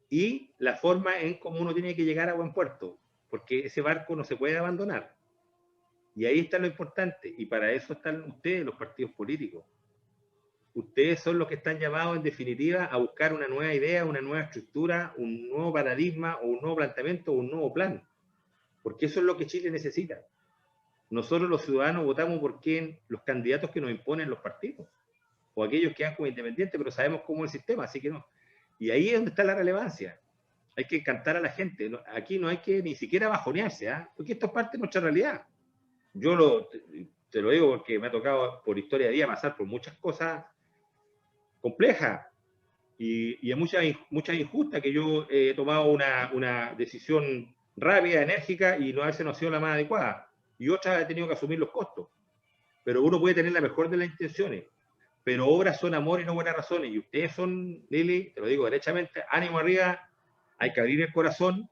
y la forma en cómo uno tiene que llegar a buen puerto, porque ese barco no se puede abandonar. Y ahí está lo importante, y para eso están ustedes, los partidos políticos. Ustedes son los que están llamados, en definitiva, a buscar una nueva idea, una nueva estructura, un nuevo paradigma, o un nuevo planteamiento, o un nuevo plan. Porque eso es lo que Chile necesita. Nosotros los ciudadanos votamos por quién, los candidatos que nos imponen los partidos, o aquellos que van como independientes, pero sabemos cómo es el sistema, así que no. Y ahí es donde está la relevancia. Hay que encantar a la gente. Aquí no hay que ni siquiera bajonearse, porque esto es parte de nuestra realidad. Yo te lo digo porque me ha tocado por historia de día pasar por muchas cosas complejas y muchas injustas, que yo he tomado una decisión rápida, enérgica, y no haberse no ha sido la más adecuada, y otras he tenido que asumir los costos. Pero uno puede tener la mejor de las intenciones, pero obras son amor y no buenas razones, y ustedes son, Lili, te lo digo derechamente, ánimo arriba, hay que abrir el corazón,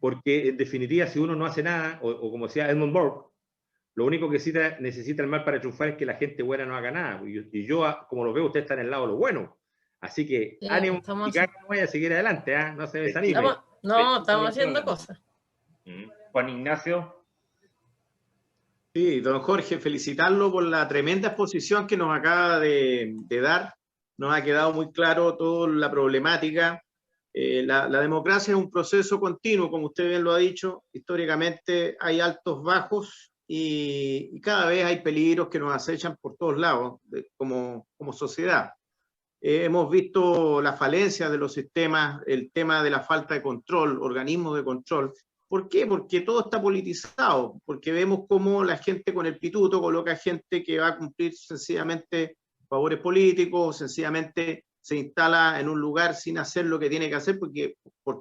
porque en definitiva si uno no hace nada, o como decía Edmund Burke, lo único que necesita el mal para triunfar es que la gente buena no haga nada. Y yo, como lo veo, usted está en el lado de lo bueno. Así que Sí, ánimo, y que no vaya a seguir adelante, no se desanime. Estamos haciendo cosas. Juan Ignacio. Sí, don Jorge, felicitarlo por la tremenda exposición que nos acaba de dar. Nos ha quedado muy claro toda la problemática. La democracia es un proceso continuo, como usted bien lo ha dicho. Históricamente hay altos, bajos, y cada vez hay peligros que nos acechan por todos lados como sociedad. Hemos visto la falencia de los sistemas, el tema de la falta de control, organismos de control. ¿Por qué? Porque todo está politizado, porque vemos cómo la gente con el pituto coloca gente que va a cumplir sencillamente favores políticos, o sencillamente se instala en un lugar sin hacer lo que tiene que hacer porque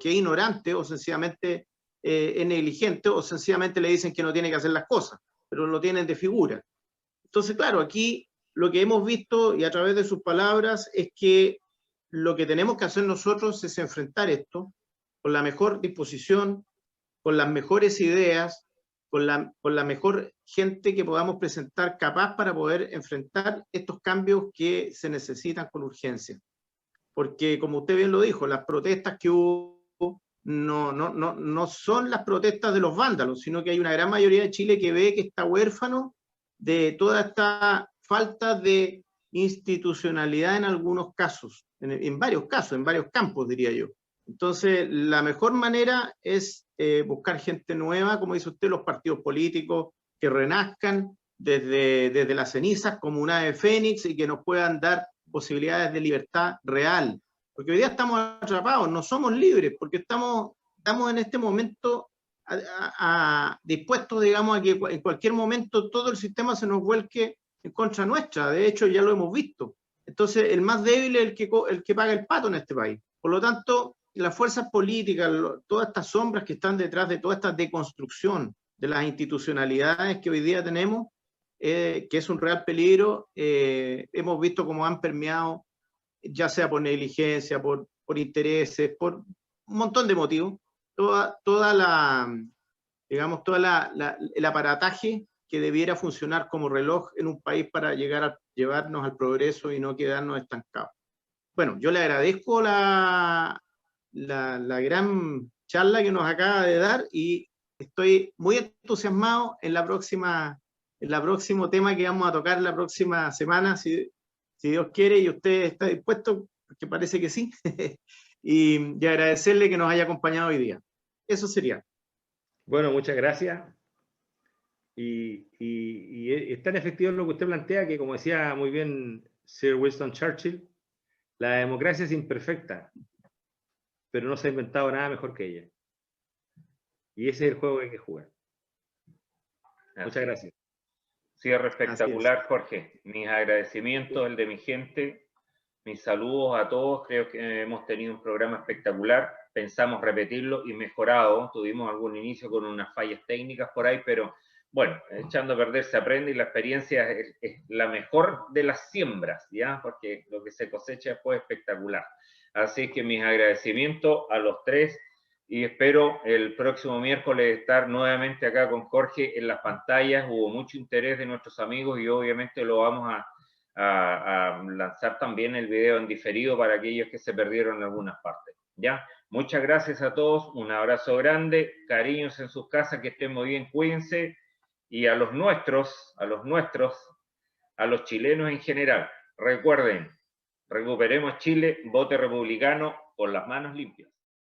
es ignorante, o sencillamente es negligente, o sencillamente le dicen que no tiene que hacer las cosas, pero lo tienen de figura. Entonces, claro, aquí lo que hemos visto, y a través de sus palabras, es que lo que tenemos que hacer nosotros es enfrentar esto con la mejor disposición, con las mejores ideas, con la mejor gente que podamos presentar capaz para poder enfrentar estos cambios que se necesitan con urgencia. Porque, como usted bien lo dijo, las protestas que hubo no son las protestas de los vándalos, sino que hay una gran mayoría de Chile que ve que está huérfano de toda esta falta de institucionalidad en algunos casos, en varios casos, en varios campos, diría yo. Entonces, la mejor manera es buscar gente nueva, como dice usted, los partidos políticos que renazcan desde las cenizas como un ave fénix y que nos puedan dar posibilidades de libertad real. Porque hoy día estamos atrapados, no somos libres, porque estamos en este momento dispuestos, digamos, a que en cualquier momento todo el sistema se nos vuelque en contra nuestra. De hecho, ya lo hemos visto. Entonces, el más débil es el que paga el pato en este país. Por lo tanto, las fuerzas políticas, todas estas sombras que están detrás de toda esta deconstrucción de las institucionalidades que hoy día tenemos, que es un real peligro, hemos visto cómo han permeado, ya sea por negligencia, por intereses, por un montón de motivos, el aparataje que debiera funcionar como reloj en un país para llevarnos al progreso y no quedarnos estancados. Bueno, yo le agradezco la gran charla que nos acaba de dar y estoy muy entusiasmado en el próximo tema que vamos a tocar la próxima semana, si Dios quiere y usted está dispuesto, porque parece que sí, y agradecerle que nos haya acompañado hoy día. Eso sería. Bueno, muchas gracias. Y es tan efectivo lo que usted plantea que, como decía muy bien Sir Winston Churchill, la democracia es imperfecta, pero no se ha inventado nada mejor que ella. Y ese es el juego que hay que jugar. Muchas gracias. Cierre espectacular, Jorge. Mis agradecimientos, el de mi gente, mis saludos a todos. Creo que hemos tenido un programa espectacular. Pensamos repetirlo y mejorado. Tuvimos algún inicio con unas fallas técnicas por ahí, pero bueno, echando a perder se aprende y la experiencia es la mejor de las siembras, ¿ya? Porque lo que se cosecha fue espectacular. Así que mis agradecimientos a los tres y espero el próximo miércoles estar nuevamente acá con Jorge en las pantallas. Hubo mucho interés de nuestros amigos y obviamente lo vamos a lanzar también el video en diferido para aquellos que se perdieron en algunas partes, ¿ya? Muchas gracias a todos, un abrazo grande, cariños en sus casas, que estén muy bien, cuídense, y a los nuestros, a los chilenos en general, recuerden, recuperemos Chile, vote republicano con las manos limpias.